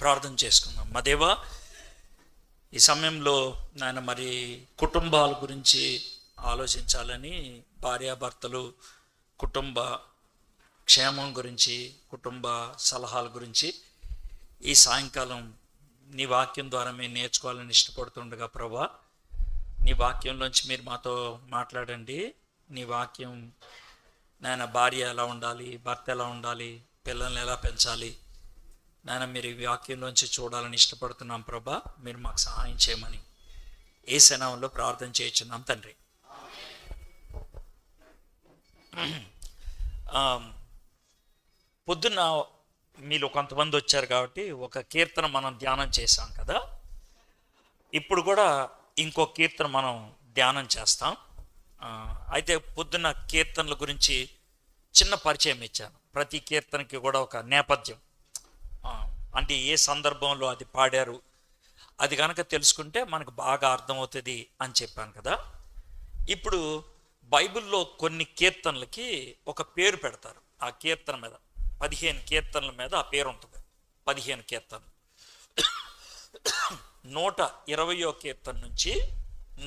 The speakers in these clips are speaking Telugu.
ప్రార్థన చేసుకుందాం. మా దేవా, ఈ సమయంలో నాయన మరి కుటుంబాల గురించి ఆలోచించాలని, భార్యాభర్తలు కుటుంబ క్షేమం గురించి, కుటుంబ సలహాల గురించి ఈ సాయంకాలం నీ వాక్యం ద్వారా మేము నేర్చుకోవాలని ఇష్టపడుతుండగా ప్రభా, నీ వాక్యంలోంచి మీరు మాతో మాట్లాడండి. నీ వాక్యం నాయన భార్య ఎలా ఉండాలి, భర్త ఎలా ఉండాలి, పిల్లల్ని ఎలా పెంచాలి, నాయన మీరు ఈ వాక్యంలోంచి చూడాలని ఇష్టపడుతున్నాం ప్రభా. మీరు మాకు సహాయం చేయమని యేసు నామములో ప్రార్థన చేయించున్నాం తండ్రి. పొద్దున్న మీలో కొంతమంది వచ్చారు కాబట్టి ఒక కీర్తన మనం ధ్యానం చేశాం కదా. ఇప్పుడు కూడా ఇంకో కీర్తన మనం ధ్యానం చేస్తాం. అయితే పొద్దున్న కీర్తనల గురించి చిన్న పరిచయం ఇచ్చాను. ప్రతి కీర్తనకి కూడా ఒక నేపథ్యం, అంటే ఏ సందర్భంలో అది పాడారు, అది కనుక తెలుసుకుంటే మనకు బాగా అర్థమవుతుంది అని చెప్పాను కదా. ఇప్పుడు బైబిల్లో కొన్ని కీర్తనలకి ఒక పేరు పెడతారు. ఆ కీర్తన మీద 15 కీర్తనల మీద ఆ పేరు ఉంటుంది. 15 కీర్తనలు 120వ కీర్తన నుంచి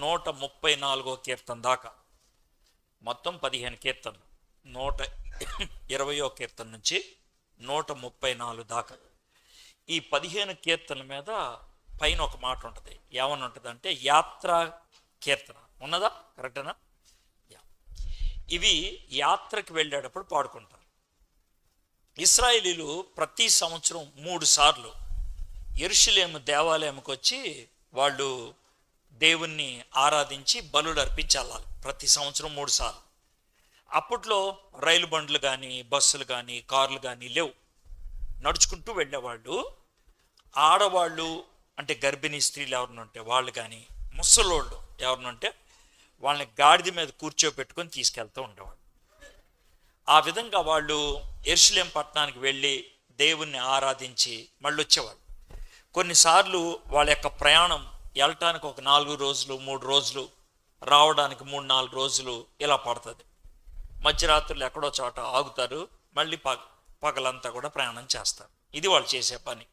134వ కీర్తన దాకా మొత్తం 15 కీర్తనలు. 120వ కీర్తన నుంచి 134 దాకా ఈ 15 కీర్తనల మీద పైన ఒక మాట ఉంటుంది. ఏమని ఉంటుంది అంటే యాత్రా కీర్తన. ఉన్నదా? కరెక్టేనా? ఇవి యాత్రకి వెళ్ళేటప్పుడు పాడుకుంటారు. ఇశ్రాయేలీలు ప్రతి సంవత్సరం 3 సార్లు యెరూషలేము దేవాలయంకి వచ్చి వాళ్ళు దేవుణ్ణి ఆరాధించి బలులు అర్పించి వెళ్ళాలి. ప్రతి సంవత్సరం 3 సార్లు. అప్పట్లో రైలు బండ్లు కానీ, బస్సులు కానీ, కార్లు కానీ లేవు. నడుచుకుంటూ వెళ్ళేవాళ్ళు. ఆడవాళ్ళు అంటే గర్భిణీ స్త్రీలు ఎవరినంటే వాళ్ళు కానీ, ముసలోళ్ళు ఎవరినంటే వాళ్ళని గాడిద మీద కూర్చోబెట్టుకొని తీసుకెళ్తూ ఉండేవాళ్ళు. ఆ విధంగా వాళ్ళు యెరూషలేం పట్టణానికి వెళ్ళి దేవుణ్ణి ఆరాధించి మళ్ళీ వచ్చేవాళ్ళు. కొన్నిసార్లు వాళ్ళ యొక్క ప్రయాణం వెళ్ళటానికి ఒక 4 రోజులు 3 రోజులు, రావడానికి 3-4 రోజులు ఇలా పడుతుంది. మధ్యరాత్రులు ఎక్కడో చోట ఆగుతారు, మళ్ళీ పగలంతా కూడా ప్రయాణం చేస్తారు. ఇది వాళ్ళు చేసే పని.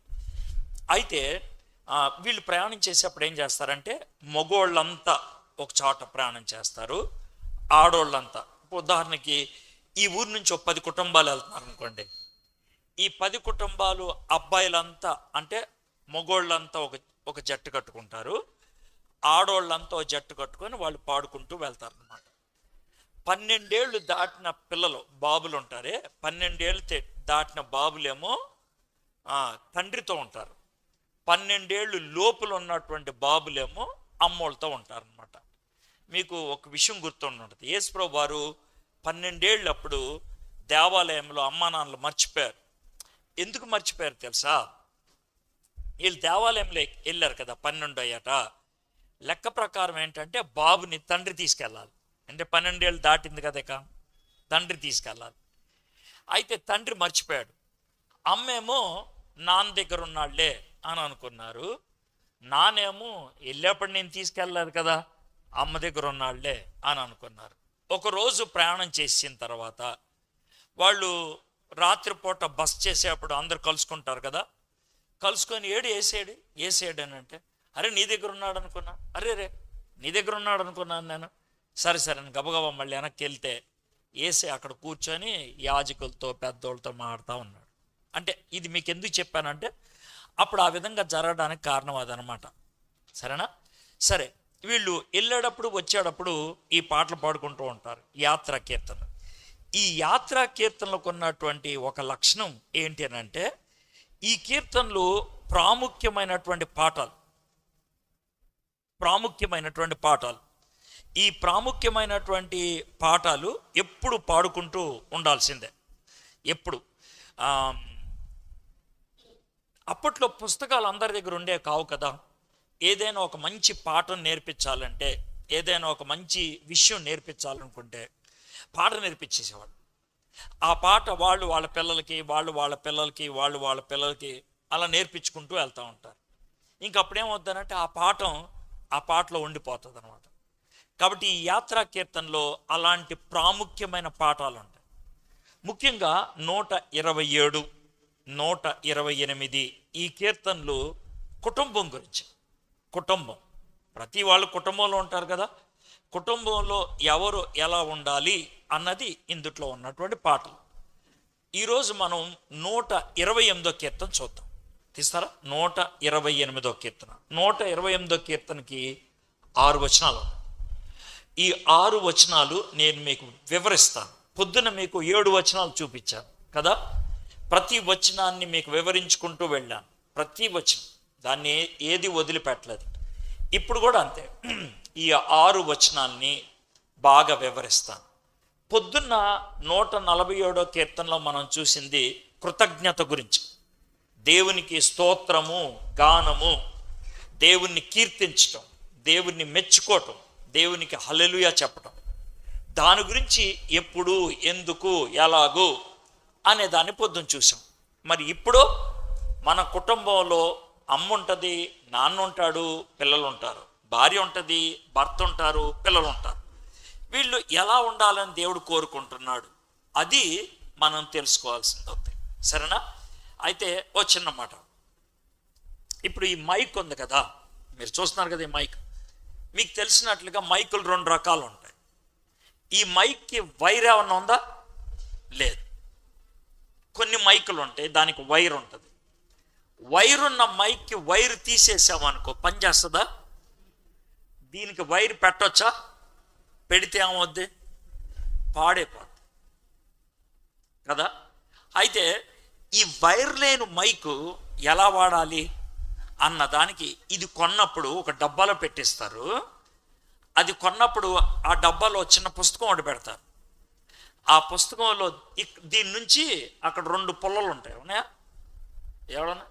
అయితే వీళ్ళు ప్రయాణం చేసేప్పుడు ఏం చేస్తారంటే మగోళ్ళంతా ఒక చోట ప్రయాణం చేస్తారు, ఆడోళ్ళంతా. ఉదాహరణకి ఈ ఊరు నుంచి ఒక 10 కుటుంబాలు వెళ్తున్నారు అనుకోండి. ఈ 10 కుటుంబాలు అబ్బాయిలంతా అంటే మగోళ్ళంతా ఒక జట్టు కట్టుకుంటారు, ఆడోళ్ళంతా ఒక జట్టు కట్టుకొని వాళ్ళు పాడుకుంటూ వెళ్తారు అన్నమాట. 12 ఏళ్ళు దాటిన పిల్లలు, బాబులు ఉంటారే, 12 ఏళ్ళు దాటిన బాబులేమో తండ్రితో ఉంటారు. 12 ఏళ్ళు లోపల ఉన్నటువంటి బాబులేమో అమ్మోళ్ళతో ఉంటారనమాట. మీకు ఒక విషయం గుర్తుంటుంది. యేసుప్రభు వారు 12 ఏళ్ళు అప్పుడు దేవాలయంలో అమ్మా నాన్నలు మర్చిపోయారు. ఎందుకు మర్చిపోయారు తెలుసా? వీళ్ళు దేవాలయంలో వెళ్ళారు కదా, 12 అయ్యాట. లెక్క ప్రకారం ఏంటంటే బాబుని తండ్రి తీసుకెళ్ళాలి. అంటే 12 ఏళ్ళు దాటింది కదా, ఇక తండ్రి తీసుకెళ్ళాలి. అయితే తండ్రి మర్చిపోయాడు. అమ్మేమో నాన్న దగ్గర ఉన్నాళ్లే అని అనుకున్నారు. నానేమో వెళ్ళేప్పుడు నేను తీసుకెళ్ళలేదు కదా, అమ్మ దగ్గర ఉన్నాళ్లే అని అనుకున్నారు. ఒకరోజు ప్రయాణం చేసిన తర్వాత వాళ్ళు రాత్రిపూట బస్ చేసేప్పుడు అందరు కలుసుకుంటారు కదా. కలుసుకొని ఏసేడు అని అంటే, అరే నీ దగ్గర ఉన్నాడు అనుకున్నా, అరే నీ దగ్గర ఉన్నాడు అనుకున్నాను నేను. సరే అని గబగబా మళ్ళీ వెనక్కి వెళ్తే ఏసే అక్కడ కూర్చొని యాజకులతో పెద్దోళ్ళతో మాట్లాడుతూ ఉన్నాడు. అంటే ఇది మీకు ఎందుకు చెప్పానంటే అప్పుడు ఆ విధంగా జరగడానికి కారణం అదనమాట. సరేనా? సరే, వీళ్ళు వెళ్ళేటప్పుడు వచ్చేటప్పుడు ఈ పాటలు పాడుకుంటూ ఉంటారు, యాత్రా కీర్తన. ఈ యాత్రా కీర్తనలకు ఉన్నటువంటి ఒక లక్షణం ఏంటి అని అంటే, ఈ కీర్తనలు ప్రాముఖ్యమైనటువంటి పాఠాలు. ఈ ప్రాముఖ్యమైనటువంటి పాఠాలు ఎప్పుడు పాడుకుంటూ ఉండాల్సిందే. ఎప్పుడు అప్పట్లో పుస్తకాలు అందరి దగ్గర ఉండే కావు కదా. ఏదైనా ఒక మంచి పాఠం నేర్పించాలంటే, ఏదైనా ఒక మంచి విషయం నేర్పించాలనుకుంటే పాట నేర్పించేసేవాళ్ళు. ఆ పాట వాళ్ళ పిల్లలకి వాళ్ళ పిల్లలకి అలా నేర్పించుకుంటూ వెళ్తూ ఉంటారు. ఇంకప్పుడేమవుతుందంటే ఆ పాటలో ఉండిపోతుంది అనమాట. కాబట్టి ఈ యాత్రా కీర్తనలో అలాంటి ప్రాముఖ్యమైన పాఠాలు ఉంటాయి. ముఖ్యంగా 127, 128 ఈ కీర్తనలు కుటుంబం గురించి. కుటుంబం, ప్రతి వాళ్ళు కుటుంబంలో ఉంటారు కదా, కుటుంబంలో ఎవరు ఎలా ఉండాలి అన్నది ఇందుట్లో ఉన్నటువంటి పాటలు. ఈరోజు మనం 128 కీర్తన చూద్దాం. తీస్తారా? 128 కీర్తన. 128 కీర్తనకి 6 వచనాలు. ఈ 6 వచనాలు నేను మీకు వివరిస్తాను. పొద్దున మీకు 7 వచనాలు చూపించాను కదా, ప్రతి వచనాన్ని మీకు వివరించుకుంటూ వెళ్ళాను. ప్రతి వచనం, దాన్ని ఏది వదిలిపెట్టలేదు. ఇప్పుడు కూడా అంతే, ఈ 6 వచనాల్ని బాగా వివరిస్తాను. పొద్దున్న 147 కీర్తనలో మనం చూసింది కృతజ్ఞత గురించి. దేవునికి స్తోత్రము, గానము, దేవుణ్ణి కీర్తించటం, దేవుణ్ణి మెచ్చుకోవటం, దేవునికి హల్లెలూయా చెప్పటం. దాని గురించి ఎప్పుడు, ఎందుకు, ఎలాగూ అనే దాన్ని పొద్దున చూసాం. మరి ఇప్పుడు మన కుటుంబంలో అమ్మ ఉంటుంది, నాన్న ఉంటాడు, పిల్లలు ఉంటారు, భార్య ఉంటుంది, భర్త ఉంటారు, పిల్లలు ఉంటారు. వీళ్ళు ఎలా ఉండాలని దేవుడు కోరుకుంటున్నాడు, అది మనం తెలుసుకోవాల్సింది అవుతుంది. సరేనా? అయితే ఓ చిన్న మాట. ఇప్పుడు ఈ మైక్ ఉంది కదా, మీరు చూస్తున్నారు కదా ఈ మైక్. మీకు తెలిసినట్లుగా మైకులు 2 రకాలు ఉంటాయి. ఈ మైక్కి వైర్ ఏమన్నా ఉందా? లేదు. కొన్ని మైకులు ఉంటాయి, దానికి వైర్ ఉంటుంది. వైర్ ఉన్న మైక్కి వైర్ తీసేసామనుకో, పని చేస్తుందా? దీనికి వైర్ పెట్టొచ్చా? పెడితే ఏమవుద్ది? పాడైపోద్ది కదా. అయితే ఈ వైర్ లేని మైకు ఎలా వాడాలి అన్నదానికి ఇది కొన్నప్పుడు ఒక డబ్బాలో పెట్టిస్తారు. అది కొన్నప్పుడు ఆ డబ్బాలో చిన్న పుస్తకం ఒకటి పెడతారు. ఆ పుస్తకంలో దీని నుంచి అక్కడ 2 పుల్లలు ఉంటాయి. ఉన్నాయా? ఎవడన్నా?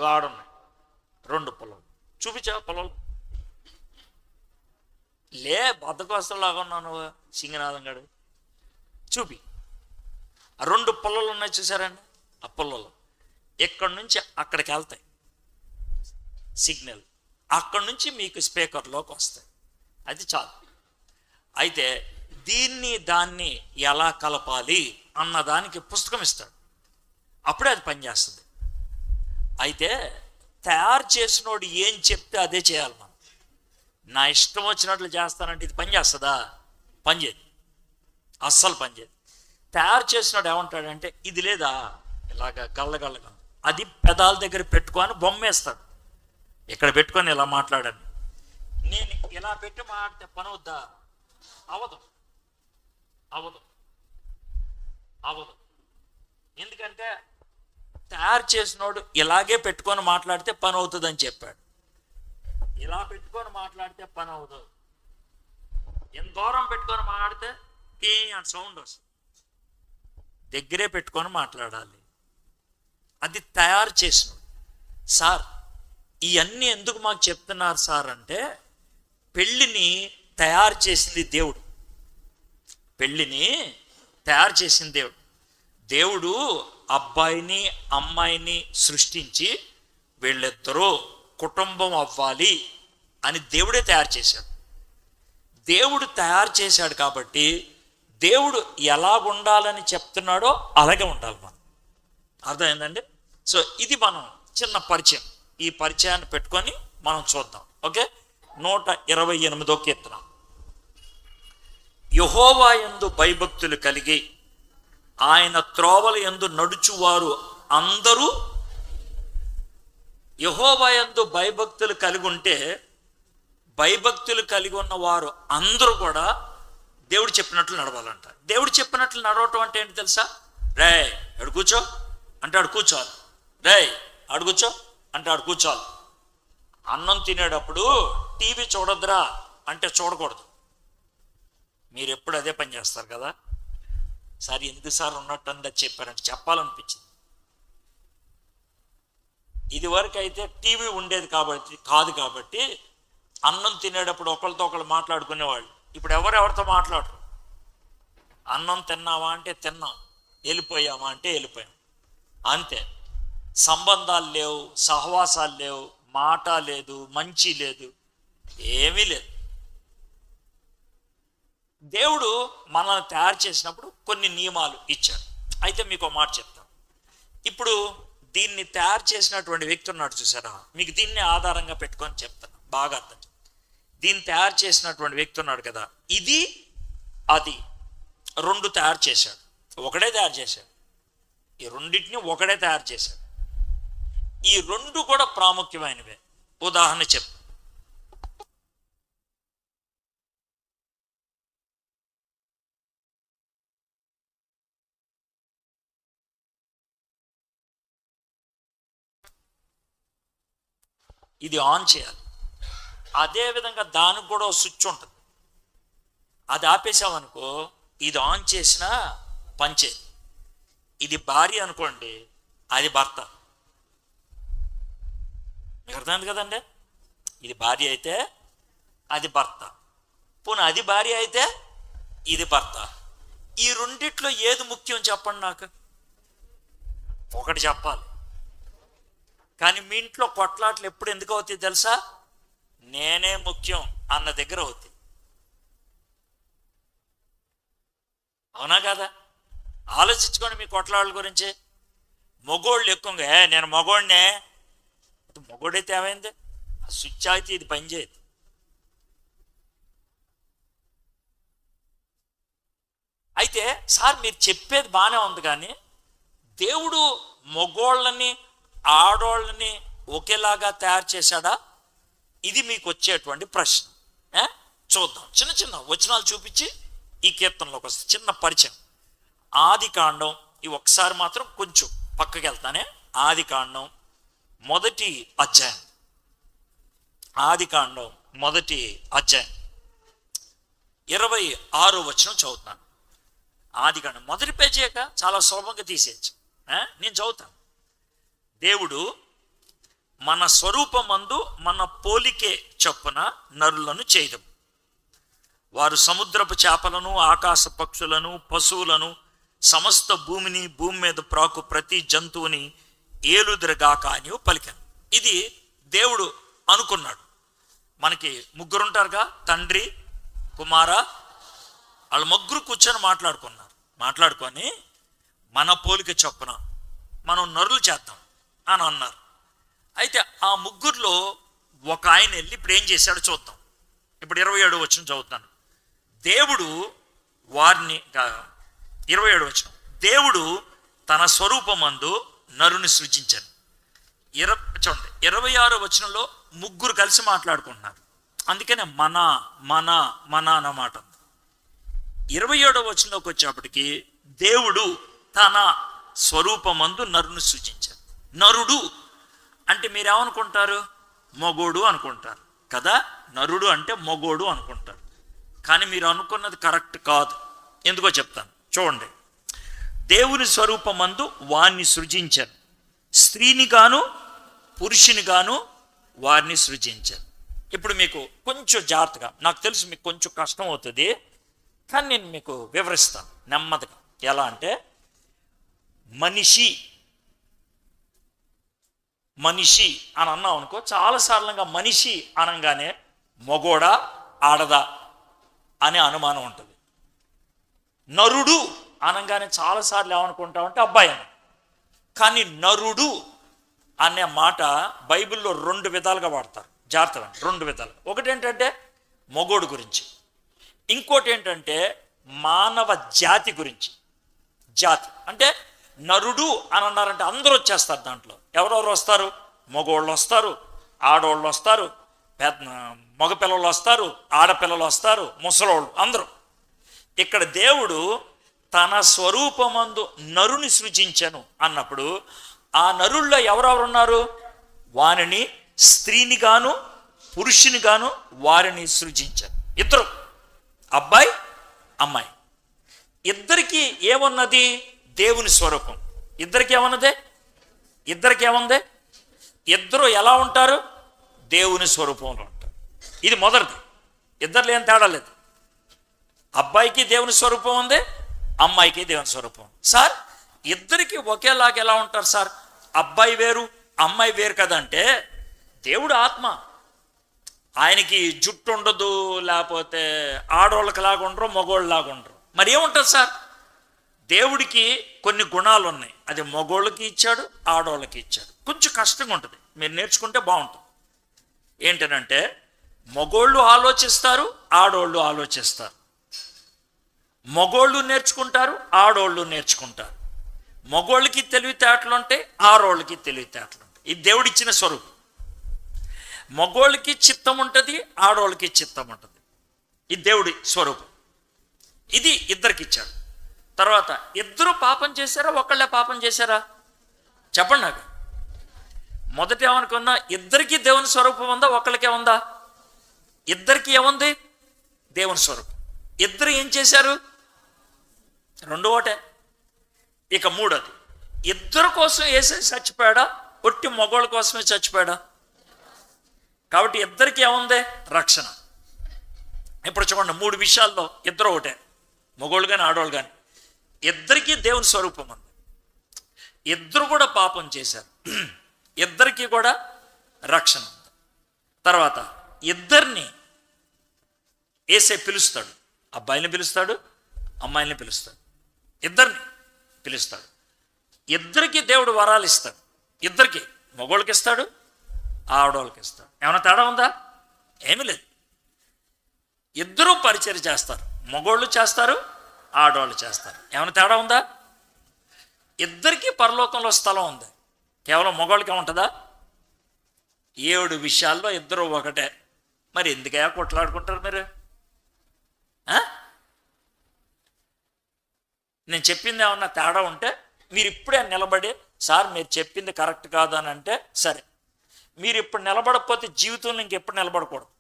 వాడున్నాయి 2 పుల్లలు. చూపించా పుల్లలు? లే, బద్దకొస్తలాగా ఉన్నాను సింగనాథం గడు. చూపి. ఆ 2 పుల్లలు ఉన్నాయి చూసారండి. ఆ పుల్లలు ఎక్కడి నుంచి అక్కడికి వెళ్తాయి సిగ్నల్. అక్కడి నుంచి మీకు స్పీకర్లోకి వస్తాయి. అది చాలు. అయితే దాన్ని ఎలా కలపాలి అన్నదానికి పుస్తకం ఇస్తాడు. అప్పుడే అది పనిచేస్తుంది. అయితే తయారు చేసినోడు ఏం చెప్తే అదే చేయాలి. మనం నా ఇష్టం వచ్చినట్లు చేస్తానంటే ఇది పని చేస్తుందా? పనిచేయదు, అస్సలు పనిచేయదు. తయారు చేసినాడు ఏమంటాడంటే, ఇది లేదా ఇలాగా గల్లగల్లగా, అది పెదాల దగ్గర పెట్టుకొని బొమ్మేస్తాడు. ఇక్కడ పెట్టుకొని ఇలా మాట్లాడాను. నేను ఇలా పెట్టి మాట్లాడితే పని అవుద్దా? అవదు, అవదు, అవదు. ఎందుకంటే తయారు చేసినోడు ఇలాగే పెట్టుకొని మాట్లాడితే పని అవుతుందని చెప్పాడు. ఇలా పెట్టుకొని మాట్లాడితే పని అవుతుంది. ఎంత దూరం పెట్టుకొని మాట్లాడితే ఏ సౌండ్ వస్తుంది. దగ్గరే పెట్టుకొని మాట్లాడాలి. అది తయారు చేసినోడు. సార్ ఇవన్నీ ఎందుకు మాకు చెప్తున్నారు సార్ అంటే, పెళ్ళిని తయారు చేసింది దేవుడు. పెళ్ళిని తయారు చేసింది దేవుడు. దేవుడు అబ్బాయిని అమ్మాయిని సృష్టించి వీళ్ళిద్దరూ కుటుంబం అవ్వాలి అని దేవుడే తయారు చేశాడు. దేవుడు తయారు చేశాడు కాబట్టి దేవుడు ఎలా ఉండాలని చెప్తున్నాడో అలాగే ఉండాలి మనం. అర్థమైందండి? సో ఇది మనం చిన్న పరిచయం. ఈ పరిచయాన్ని పెట్టుకొని మనం చూద్దాం. ఓకే. 128 కీర్తన. యెహోవా యందు భయభక్తులు కలిగి ఆయన త్రోవల యందు నడుచువారు అందరూ. యెహోవా యందు భయభక్తులు కలిగి ఉంటే, భయభక్తులు కలిగి ఉన్న వారు అందరూ కూడా దేవుడు చెప్పినట్లు నడవాలంట. దేవుడు చెప్పినట్లు నడవటం అంటే ఏంటి తెలుసా? రే అడు కూర్చో అంటే ఆడు కూర్చోవాలి. రే ఆడు కూర్చో అంటే ఆడు కూర్చోవాలి. అన్నం తినేటప్పుడు టీవీ చూడొద్దురా అంటే చూడకూడదు. మీరు ఎప్పుడు అదే పని చేస్తారు కదా. సార్ ఎందుకు సార్ ఉన్నట్టు అని చెప్పారంటే చెప్పాలనిపించింది. ఇది వరకు అయితే టీవీ ఉండేది కాదు కాబట్టి అన్నం తినేటప్పుడు ఒకరితో ఒకరు మాట్లాడుకునేవాళ్ళు. ఇప్పుడు ఎవరెవరితో మాట్లాడరు. అన్నం తిన్నావా అంటే తిన్నాం, వెళ్ళిపోయామా అంటే వెళ్ళిపోయాం, అంతే. సంబంధాలు లేవు, సహవాసాలు లేవు, మాట లేదు, మంచి లేదు, ఏమీ లేదు. దేవుడు మనల్ని తయారు చేసినప్పుడు కొన్ని నియమాలు ఇచ్చాడు. అయితే మీకు ఒక మాట చెప్తాను. ఇప్పుడు దీన్ని తయారు చేసినటువంటి వ్యక్తి ఉన్నాడు చూసారా, మీకు దీన్ని ఆధారంగా పెట్టుకొని చెప్తాను, బాగా అర్థం. దీన్ని తయారు చేసినటువంటి వ్యక్తి ఉన్నాడు కదా, ఇది అది రెండు తయారు చేశాడు, ఒకడే తయారు చేశాడు. ఈ రెండింటిని ఒకడే తయారు చేశాడు. ఈ రెండు కూడా ప్రాముఖ్యమైనవే. ఉదాహరణ చెప్పు. ఇది ఆన్ చేయాలి. అదేవిధంగా దానికి కూడా ఒక స్విచ్ ఉంటుంది. అది ఆపేసామనుకో, ఇది ఆన్ చేసినా పనిచేయదు. ఇది భార్య అనుకోండి, అది భర్త. మీకు అర్థమైంది కదండి? ఇది భార్య అయితే అది భర్త, పోనీ అది భార్య అయితే ఇది భర్త. ఈ రెండిట్లో ఏది ముఖ్యం చెప్పండి నాకు. ఒకటి చెప్పాలి. కానీ మీ ఇంట్లో కొట్లాట్లు ఎప్పుడు ఎందుకు అవుతాయి తెలుసా? నేనే ముఖ్యం అన్న దగ్గర అవుతాయి. అవునా కదా? ఆలోచించుకోండి మీ కొట్లాళ్ళ గురించి. మగోళ్ళు ఎక్కువగా నేను మగోడినే, మగోడైతే ఏమైంది, స్విచ్ అయితే ఇది పనిచేయదు. అయితే సార్ మీరు చెప్పేది బాగానే ఉంది, కానీ దేవుడు మగోళ్ళని ఆడోళ్ళని ఒకేలాగా తయారు చేశాడా? ఇది మీకు వచ్చేటువంటి ప్రశ్న. చూద్దాం, చిన్న చిన్న వచనాలు చూపించి ఈ కీర్తనలోకి వస్తే చిన్న పరిచయం. ఆది కాండం, ఈ ఒకసారి మాత్రం కొంచెం పక్కకి వెళ్తానే. ఆది కాండం మొదటి అధ్యాయం, ఆది కాండం మొదటి అధ్యాయం 26వ వచనం చదువుతాను. ఆది కాండం మొదటి పేజీక చాలా సులభంగా తీసేయచ్చు. నేను చదువుతాను. దేవుడు మన స్వరూపమందు మన పోలికే చొప్పున నరులను చేయడం, వారు సముద్రపు చేపలను, ఆకాశ పక్షులను, పశువులను, సమస్త భూమిని, భూమి మీద ప్రాకు ప్రతి జంతువుని ఏలుదిరగాక అని పలికాను. ఇది దేవుడు అనుకున్నాడు. మనకి ముగ్గురు ఉంటారుగా, తండ్రి, కుమార, వాళ్ళు ముగ్గురు కూర్చొని మాట్లాడుకొని మన పోలిక చొప్పున మనం నరులు చేద్దాం అని అన్నారు. అయితే ఆ ముగ్గురులో ఒక ఆయన వెళ్ళి ఇప్పుడు ఏం చేశాడో చూద్దాం. ఇప్పుడు 27వ వచనం చదువుతాను. దేవుడు వారిని, 27వ వచనం, దేవుడు తన స్వరూపమందు నరుని సృజించారు. చూడండి 26వ వచనంలో ముగ్గురు కలిసి మాట్లాడుకుంటున్నారు, అందుకనే మన మన మన అన్నమాట. 27వ వచనంలోకి వచ్చేప్పటికి దేవుడు తన స్వరూపమందు నరుని సృజించారు. నరుడు అంటే మీరేమనుకుంటారు? మగోడు అనుకుంటారు కదా. నరుడు అంటే మగోడు అనుకుంటారు, కానీ మీరు అనుకున్నది కరెక్ట్ కాదు. ఎందుకో చెప్తాను చూడండి. దేవుని స్వరూపమందు వారిని సృజించారు, స్త్రీని గాను పురుషుని గాను వారిని సృజించారు. ఇప్పుడు మీకు కొంచెం జాగ్రత్తగా, నాకు తెలుసు మీకు కొంచెం కష్టం అవుతుంది, కానీ నేను మీకు వివరిస్తాను నెమ్మదిగా. ఎలా అంటే, మనిషి మనిషి అని అన్నాం అనుకో, చాలాసార్లుగా మనిషి అనగానే మగోడా ఆడదా అనే అనుమానం ఉంటుంది. నరుడు అనగానే చాలాసార్లు ఏమనుకుంటామంటే అబ్బాయి అని. కానీ నరుడు అనే మాట బైబిల్లో 2 విధాలుగా వాడతారు. జాగ్రత్తగా 2 విధాలు. ఒకటి ఏంటంటే మగోడు గురించి, ఇంకోటి ఏంటంటే మానవ జాతి గురించి. జాతి అంటే నరుడు అని అన్నారంటే అందరూ వచ్చేస్తారు దాంట్లో. ఎవరెవరు వస్తారు? మగోళ్ళు వస్తారు, ఆడోళ్ళు వస్తారు, మగపిల్లలు వస్తారు, ఆడపిల్లలు వస్తారు, ముసలోళ్ళు, అందరూ. ఇక్కడ దేవుడు తన స్వరూపమందు నరుని సృజించను అన్నప్పుడు ఆ నరుల్లో ఎవరెవరు ఉన్నారు? వారిని స్త్రీని గాను పురుషుని గాను వారిని సృజించారు. ఇద్దరు, అబ్బాయి అమ్మాయి. ఇద్దరికి ఏమున్నది? దేవుని స్వరూపం. ఇద్దరికి ఏమన్నదే? ఇద్దరికి ఏముంది? ఇద్దరు ఎలా ఉంటారు? దేవుని స్వరూపంలో ఉంటారు. ఇది మొదటిది. ఇద్దరు ఏం తేడా లేదు. అబ్బాయికి దేవుని స్వరూపం ఉంది, అమ్మాయికి దేవుని స్వరూపం. సార్ ఇద్దరికి ఒకేలాగా ఎలా ఉంటారు సార్? అబ్బాయి వేరు అమ్మాయి వేరు కదంటే, దేవుడు ఆత్మ, ఆయనకి జుట్టు ఉండదు, లేకపోతే ఆడోళ్ళకి లాగా ఉండరు, మగోళ్ళలాగా ఉండరు. మరి ఏముంటుంది సార్? దేవుడికి కొన్ని గుణాలు ఉన్నాయి, అది మగోళ్ళకి ఇచ్చాడు, ఆడోళ్ళకి ఇచ్చాడు. కొంచెం కష్టంగా ఉంటుంది, మీరు నేర్చుకుంటే బాగుంటుంది. ఏంటనంటే మగోళ్ళు ఆలోచిస్తారు, ఆడోళ్ళు ఆలోచిస్తారు. మగోళ్ళు నేర్చుకుంటారు, ఆడోళ్ళు నేర్చుకుంటారు. మగోళ్ళకి తెలివితేటలు ఉంటాయి, ఆడోళ్ళకి తెలివితేటలు ఉంటాయి. ఇది దేవుడిచ్చిన స్వరూపం. మగోళ్ళకి చిత్తం ఉంటుంది, ఆడోళ్ళకి చిత్తం ఉంటుంది. ఇది దేవుడి స్వరూపం. ఇది ఇద్దరికి ఇచ్చాడు. తర్వాత ఇద్దరు పాపం చేశారా, ఒకళ్ళే పాపం చేశారా? చెప్పండి నాకు. మొదట ఏమనుకున్నా, ఇద్దరికి దేవుని స్వరూపం ఉందా, ఒకళ్ళకే ఉందా? ఇద్దరికి ఏముంది? దేవుని స్వరూపం. ఇద్దరు ఏం చేశారు? రెండు ఒకటే. ఇక మూడోది, ఇద్దరు కోసం యేసు చచ్చిపోయాడా, ఒట్టి మగోళ్ళ కోసమే చచ్చిపోయాడా? కాబట్టి ఇద్దరికి ఏముంది? రక్షణ. ఇప్పుడు చూడండి, మూడు విషయాల్లో ఇద్దరు ఒకటే, మగోళ్ళు కానీ ఆడవాళ్ళు కానీ. ఇద్దరికీ దేవుని స్వరూపం ఉంది. ఇద్దరు కూడా పాపం చేశారు, ఇద్దరికి కూడా రక్షణ ఉంది. తర్వాత ఇద్దరిని యేసే పిలుస్తాడు. అబ్బాయిని పిలుస్తాడు, అమ్మాయిని పిలుస్తాడు, ఇద్దరిని పిలుస్తాడు. ఇద్దరికి దేవుడు వరాలు ఇస్తాడు. ఇద్దరికి, మగోళ్ళకి ఇస్తాడు, ఆడవాళ్ళకి ఇస్తాడు. ఏమైనా తేడా ఉందా? ఏమీ లేదు. ఇద్దరూ పరిచర్య చేస్తారు, మగోళ్ళు చేస్తారు, ఆడవాళ్ళు చేస్తారు. ఏమైనా తేడా ఉందా? ఇద్దరికీ పరలోకంలో స్థలం ఉంది. కేవలం మగవాళ్ళకి ఏముంటుందా? 7 విషయాల్లో ఇద్దరు ఒకటే. మరి ఎందుకయ్యా కొట్లాడుకుంటారు మీరు? నేను చెప్పింది ఏమన్నా తేడా ఉంటే మీరు ఇప్పుడే నిలబడి, సార్ మీరు చెప్పింది కరెక్ట్ కాదు అని అంటే సరే. మీరు ఇప్పుడు నిలబడకపోతే జీవితంలో ఇంకెప్పుడు నిలబడకూడదు.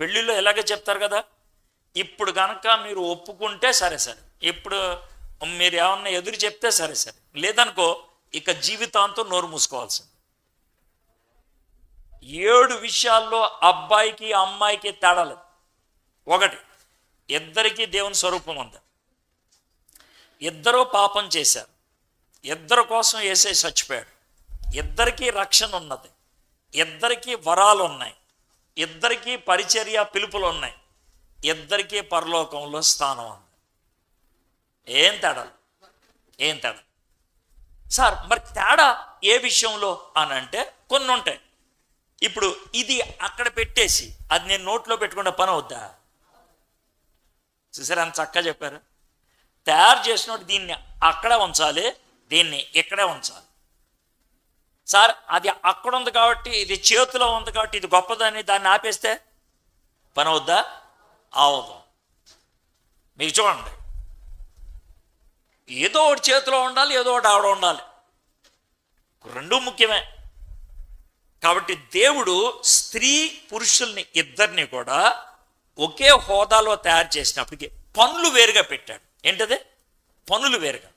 పెళ్ళిళ్ళు ఎలాగే చెప్తారు కదా, ఇప్పుడు కనుక మీరు ఒప్పుకుంటే సరే సరే, ఇప్పుడు మీరు ఏమన్నా ఎదురు చెప్తే సరే సరే, లేదనుకో ఇక జీవితాంతం నోరు మూసుకోవాల్సింది. 7 విషయాల్లో అబ్బాయికి అమ్మాయికి తేడా లేదు. ఒకటి, ఇద్దరికీ దేవుని స్వరూపం ఉంది. ఇద్దరూ పాపం చేశారు, ఇద్దరి కోసం యేసే చచ్చిపోయాడు. ఇద్దరికీ రక్షణ ఉన్నది, ఇద్దరికీ వరాలు ఉన్నాయి, ఇద్దరికీ పరిచర్య పిలుపులు ఉన్నాయి, ఇద్దరికీ పరలోకంలో స్థానం ఉంది. ఏం తేడా? ఏం తేడా? సార్ మరి తేడా ఏ విషయంలో అని అంటే కొన్ని ఉంటాయి. ఇప్పుడు ఇది అక్కడ పెట్టేసి అది నేను నోట్లో పెట్టుకునే పని అవుద్దా? చూసారా అంత చక్కగా చెప్పారు. తయారు చేసినట్టు దీన్ని అక్కడే ఉంచాలి, దీన్ని ఇక్కడే ఉంచాలి. సార్ అది అక్కడ ఉంది కాబట్టి, ఇది చేతిలో ఉంది కాబట్టి ఇది గొప్పదని దాన్ని ఆపేస్తే పని అవుద్దా? అవదు. మీకు చూడండి, ఏదో ఒకటి చేతిలో ఉండాలి, ఏదో ఒకటి ఆవిడ ఉండాలి, రెండూ ముఖ్యమే. కాబట్టి దేవుడు స్త్రీ పురుషుల్ని ఇద్దరిని కూడా ఒకే హోదాలో తయారు చేసినప్పటికీ పనులు వేరుగా పెట్టాడు. ఏంటది? పనులు వేరుగా,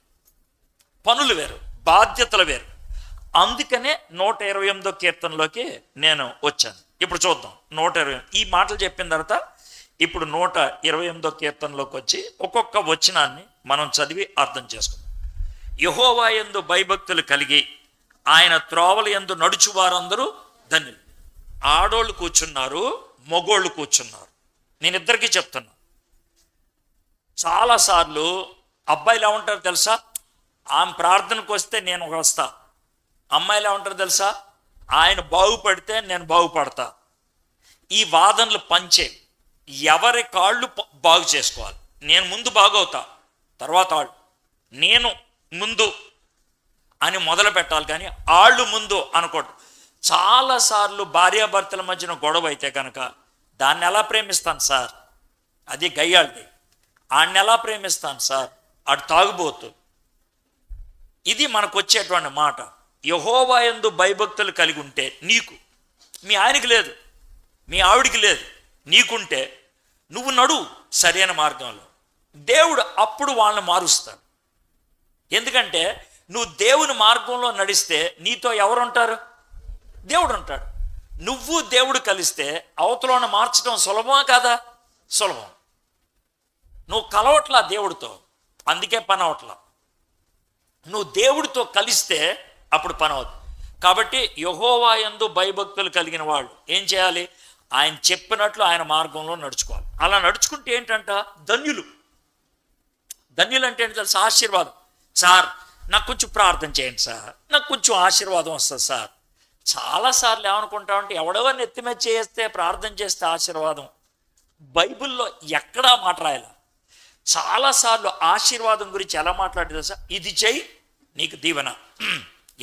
పనులు వేరు, బాధ్యతలు వేరు. అందుకనే 128వ కీర్తనలోకి నేను వచ్చాను. ఇప్పుడు చూద్దాం 120. ఈ మాటలు చెప్పిన తర్వాత ఇప్పుడు 128వ కీర్తనలోకి వచ్చి ఒక్కొక్క వచనాన్ని మనం చదివి అర్థం చేసుకుందాం. యెహోవా యందు భయభక్తులు కలిగి ఆయన త్రోవల యందు నడుచు వారందరూ ధన్యులు. ఆడోళ్ళు కూర్చున్నారు, మగోళ్ళు కూర్చున్నారు. నేను ఇద్దరికీ చెప్తున్నా. చాలాసార్లు అబ్బాయిలు ఏమంటారు తెలుసా? ఆమె ప్రార్థనకు వస్తే నేను వస్తా. అమ్మాయిలు ఏమంటారు తెలుసా? ఆయన బాగుపడితే నేను బాగుపడతా. ఈ వాదనలు పంచే. ఎవరి కాళ్ళు బాగు చేసుకోవాలి. నేను ముందు బాగవుతా, తర్వాత వాళ్ళు, నేను ముందు అని మొదలు పెట్టాలి, కానీ వాళ్ళు ముందు అనకూడదు. చాలాసార్లు భార్యాభర్తల మధ్యన గొడవ అయితే కనుక దాన్ని ఎలా ప్రేమిస్తాను సార్, అది గయ్యాళ్ళది. ఆడిని ఎలా ప్రేమిస్తాను సార్, అటు తాగుబోతు. ఇది మనకు వచ్చేటువంటి మాట. యెహోవా యందు భయభక్తులు కలిగి ఉంటే నీకు, మీ ఆయనకి లేదు, మీ ఆవిడికి లేదు, నీకుంటే నువ్వు నడువు సరైన మార్గంలో. దేవుడు అప్పుడు వాళ్ళని మారుస్తాడు. ఎందుకంటే నువ్వు దేవుని మార్గంలో నడిస్తే నీతో ఎవరుంటారు? దేవుడు ఉంటాడు. నువ్వు దేవుడు కలిస్తే అవతలను మార్చడం సులభమా కాదా? సులభం. నువ్వు కలవట్లా దేవుడితో, అందుకే పని అవట్లా. నువ్వు దేవుడితో కలిస్తే అప్పుడు పని అవుతుంది. కాబట్టి యెహోవా యందు భయభక్తులు కలిగిన వాళ్ళు ఏం చేయాలి? ఆయన చెప్పినట్లు ఆయన మార్గంలో నడుచుకోవాలి. అలా నడుచుకుంటే ఏంటంట? ధన్యులు. ధన్యులు అంటే ఏంటి తెలుసు? ఆశీర్వాదం. సార్ నాకు కొంచెం ప్రార్థన చేయండి సార్, నాకు కొంచెం ఆశీర్వాదం వస్తుంది సార్. చాలాసార్లు ఏమనుకుంటామంటే ఎవడెవరిని ఎత్తి మీద చేస్తే ప్రార్థన చేస్తే ఆశీర్వాదం, బైబిల్లో ఎక్కడా మాట రాయాల. చాలాసార్లు ఆశీర్వాదం గురించి ఎలా మాట్లాడేది సార్, ఇది చెయ్యి నీకు దీవెన,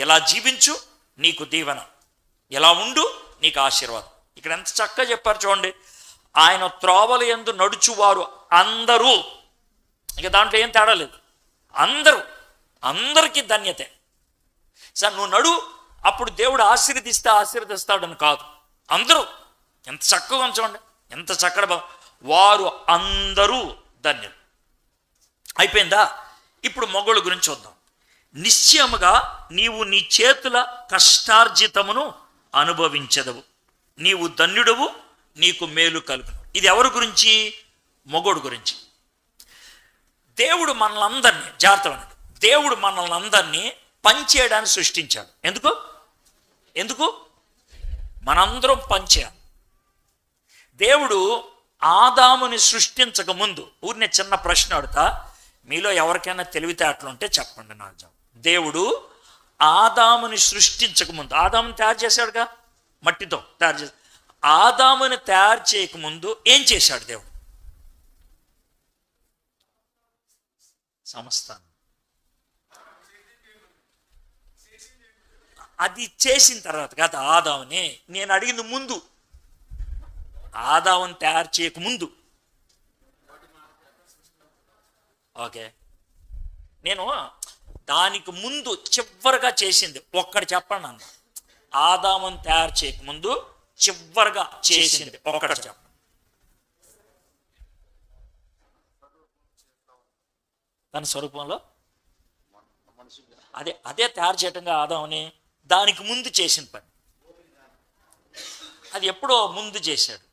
ఎలా జీవించు నీకు దీవెన, ఎలా ఉండు నీకు ఆశీర్వాదం. ఇక్కడ ఎంత చక్కగా చెప్పారు చూడండి. ఆయన త్రోవల యందు నడుచువారు అందరూ, ఇక దాంట్లో ఏం తేడా లేదు, అందరికీ ధన్యతే. సార్ నువ్వు నడు అప్పుడు దేవుడు ఆశీర్వదిస్తాడని కాదు, అందరూ. ఎంత చక్కగా చూడండి, ఎంత చక్కగా, వారు అందరూ ధన్యులు. అయిపోయిందా? ఇప్పుడు మొగోళ్ళ గురించి చూద్దాం. నిశ్చయముగా నీవు నీ చేతుల కష్టార్జితమును అనుభవించదవు, నీవు ధన్యుడవు, నీకు మేలు కలుగును. ఇది ఎవరి గురించి? మొగోడు గురించి. దేవుడు మనల్ని అందరినీ, జాగ్రత్త, దేవుడు మనల్ని అందరినీ పనిచేయడానికి సృష్టించాడు. ఎందుకు? మనందరం పనిచేయాలి. దేవుడు ఆదాముని సృష్టించక ముందు, ఊరినే చిన్న ప్రశ్న అడుగుతా, మీలో ఎవరికైనా తెలివితేటలుంటే చెప్పండి నాకు. దేవుడు ఆదాముని సృష్టించక ముందు, ఆదాముని తయారు చేశాడుగా, మట్టితో తయారు చేశాడు. ఆదాముని తయారు చేయకముందు ఏం చేశాడు దేవుడు? సమస్తాన్ని. అది చేసిన తర్వాత కాదు ఆదాముని, నేను అడిగింది ముందు, ఆదాముని తయారు చేయకముందు. ఓకే, నేను దానికి ముందు చివరిగా చేసింది ఒక్కటి చెప్పండి అన్న. ఆదాముని తయారు చేయకముందు చివరిగా చేసింది ఒక్కటి చెప్పండి. తన స్వరూపంలో అదే తయారు చేయటంగా ఆదాముని దానికి ముందు చేసిన పని. అది ఎప్పుడో ముందు చేశాడు.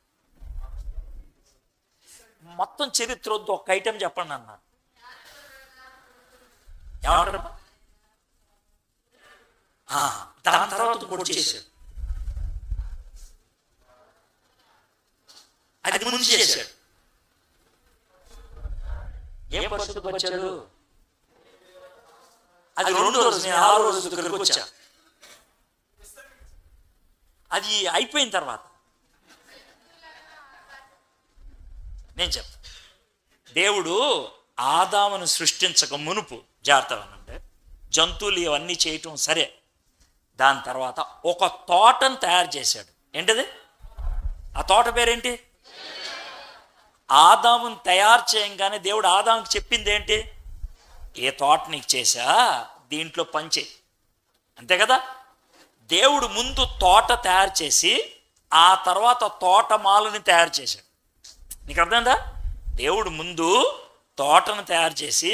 మొత్తం చరిత్ర వద్దు, ఒక ఐటెం చెప్పండి అన్న. ఏమంటారు? దాని తర్వాత కూడా చేశాడు. అది ముందు చేశాడు. ఏం పరిశుద్ధపరిచాడు? అది రెండో రోజు, నేను 6వ రోజు ఇక్కడికి వచ్చా. అది అయిపోయిన తర్వాత నేను చెప్తా. దేవుడు ఆదామును సృష్టించక మునుపు, జాగ్రత్త అంటే జంతువులు ఇవన్నీ చేయటం సరే, దాని తర్వాత ఒక తోటను తయారు చేశాడు. ఏంటది? ఆ తోట పేరేంటి? ఆదామును తయారు చేయంగానే దేవుడు ఆదాముకి చెప్పింది ఏంటి? ఏ తోట నీకు చేశా, దీంట్లో పనిచేయి, అంతే కదా. దేవుడు ముందు తోట తయారు చేసి ఆ తర్వాత తోటమాలని తయారు చేశాడు. నీకు అర్థమైందా? దేవుడు ముందు తోటను తయారు చేసి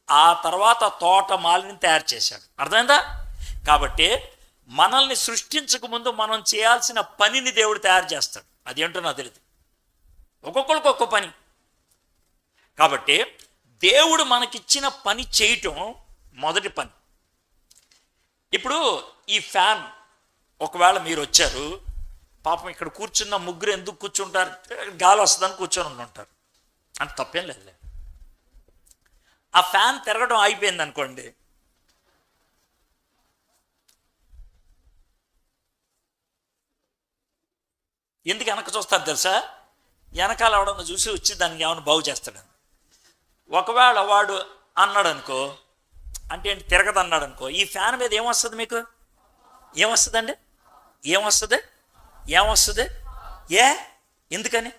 ఆ తర్వాత తోటమాలిని తయారు చేశాడు. అర్థమైందా? కాబట్టి మనల్ని సృష్టించక ముందు మనం చేయాల్సిన పనిని దేవుడు తయారు చేస్తాడు. అదేంటో నాకు తెలియదు, ఒక్కొక్కరికి ఒక్కొక్క పని. కాబట్టి దేవుడు మనకిచ్చిన పని చేయటం మొదటి పని. ఇప్పుడు ఈ ఫ్యాన్, ఒకవేళ మీరు వచ్చారు, పాపం ఇక్కడ కూర్చున్న ముగ్గురు ఎందుకు కూర్చుంటారు? గాలి వస్తుందని కూర్చొని ఉంటారు, అంటే తప్పేం లేదులే. ఆ ఫ్యాన్ తిరగడం అయిపోయింది అనుకోండి, ఎందుకు వెనక చూస్తారు తెలుసా? వెనకాల ఎవడన్నా చూసి వచ్చి దానికి ఏమైనా బాగు చేస్తాడని. ఒకవేళ వాడు అన్నాడు అనుకో, అంటే ఏంటి తిరగదు అన్నాడు అనుకో, ఈ ఫ్యాన్ మీద ఏమొస్తుంది? మీకు ఏమొస్తుందండి? ఏమొస్తుంది? ఎందుకని?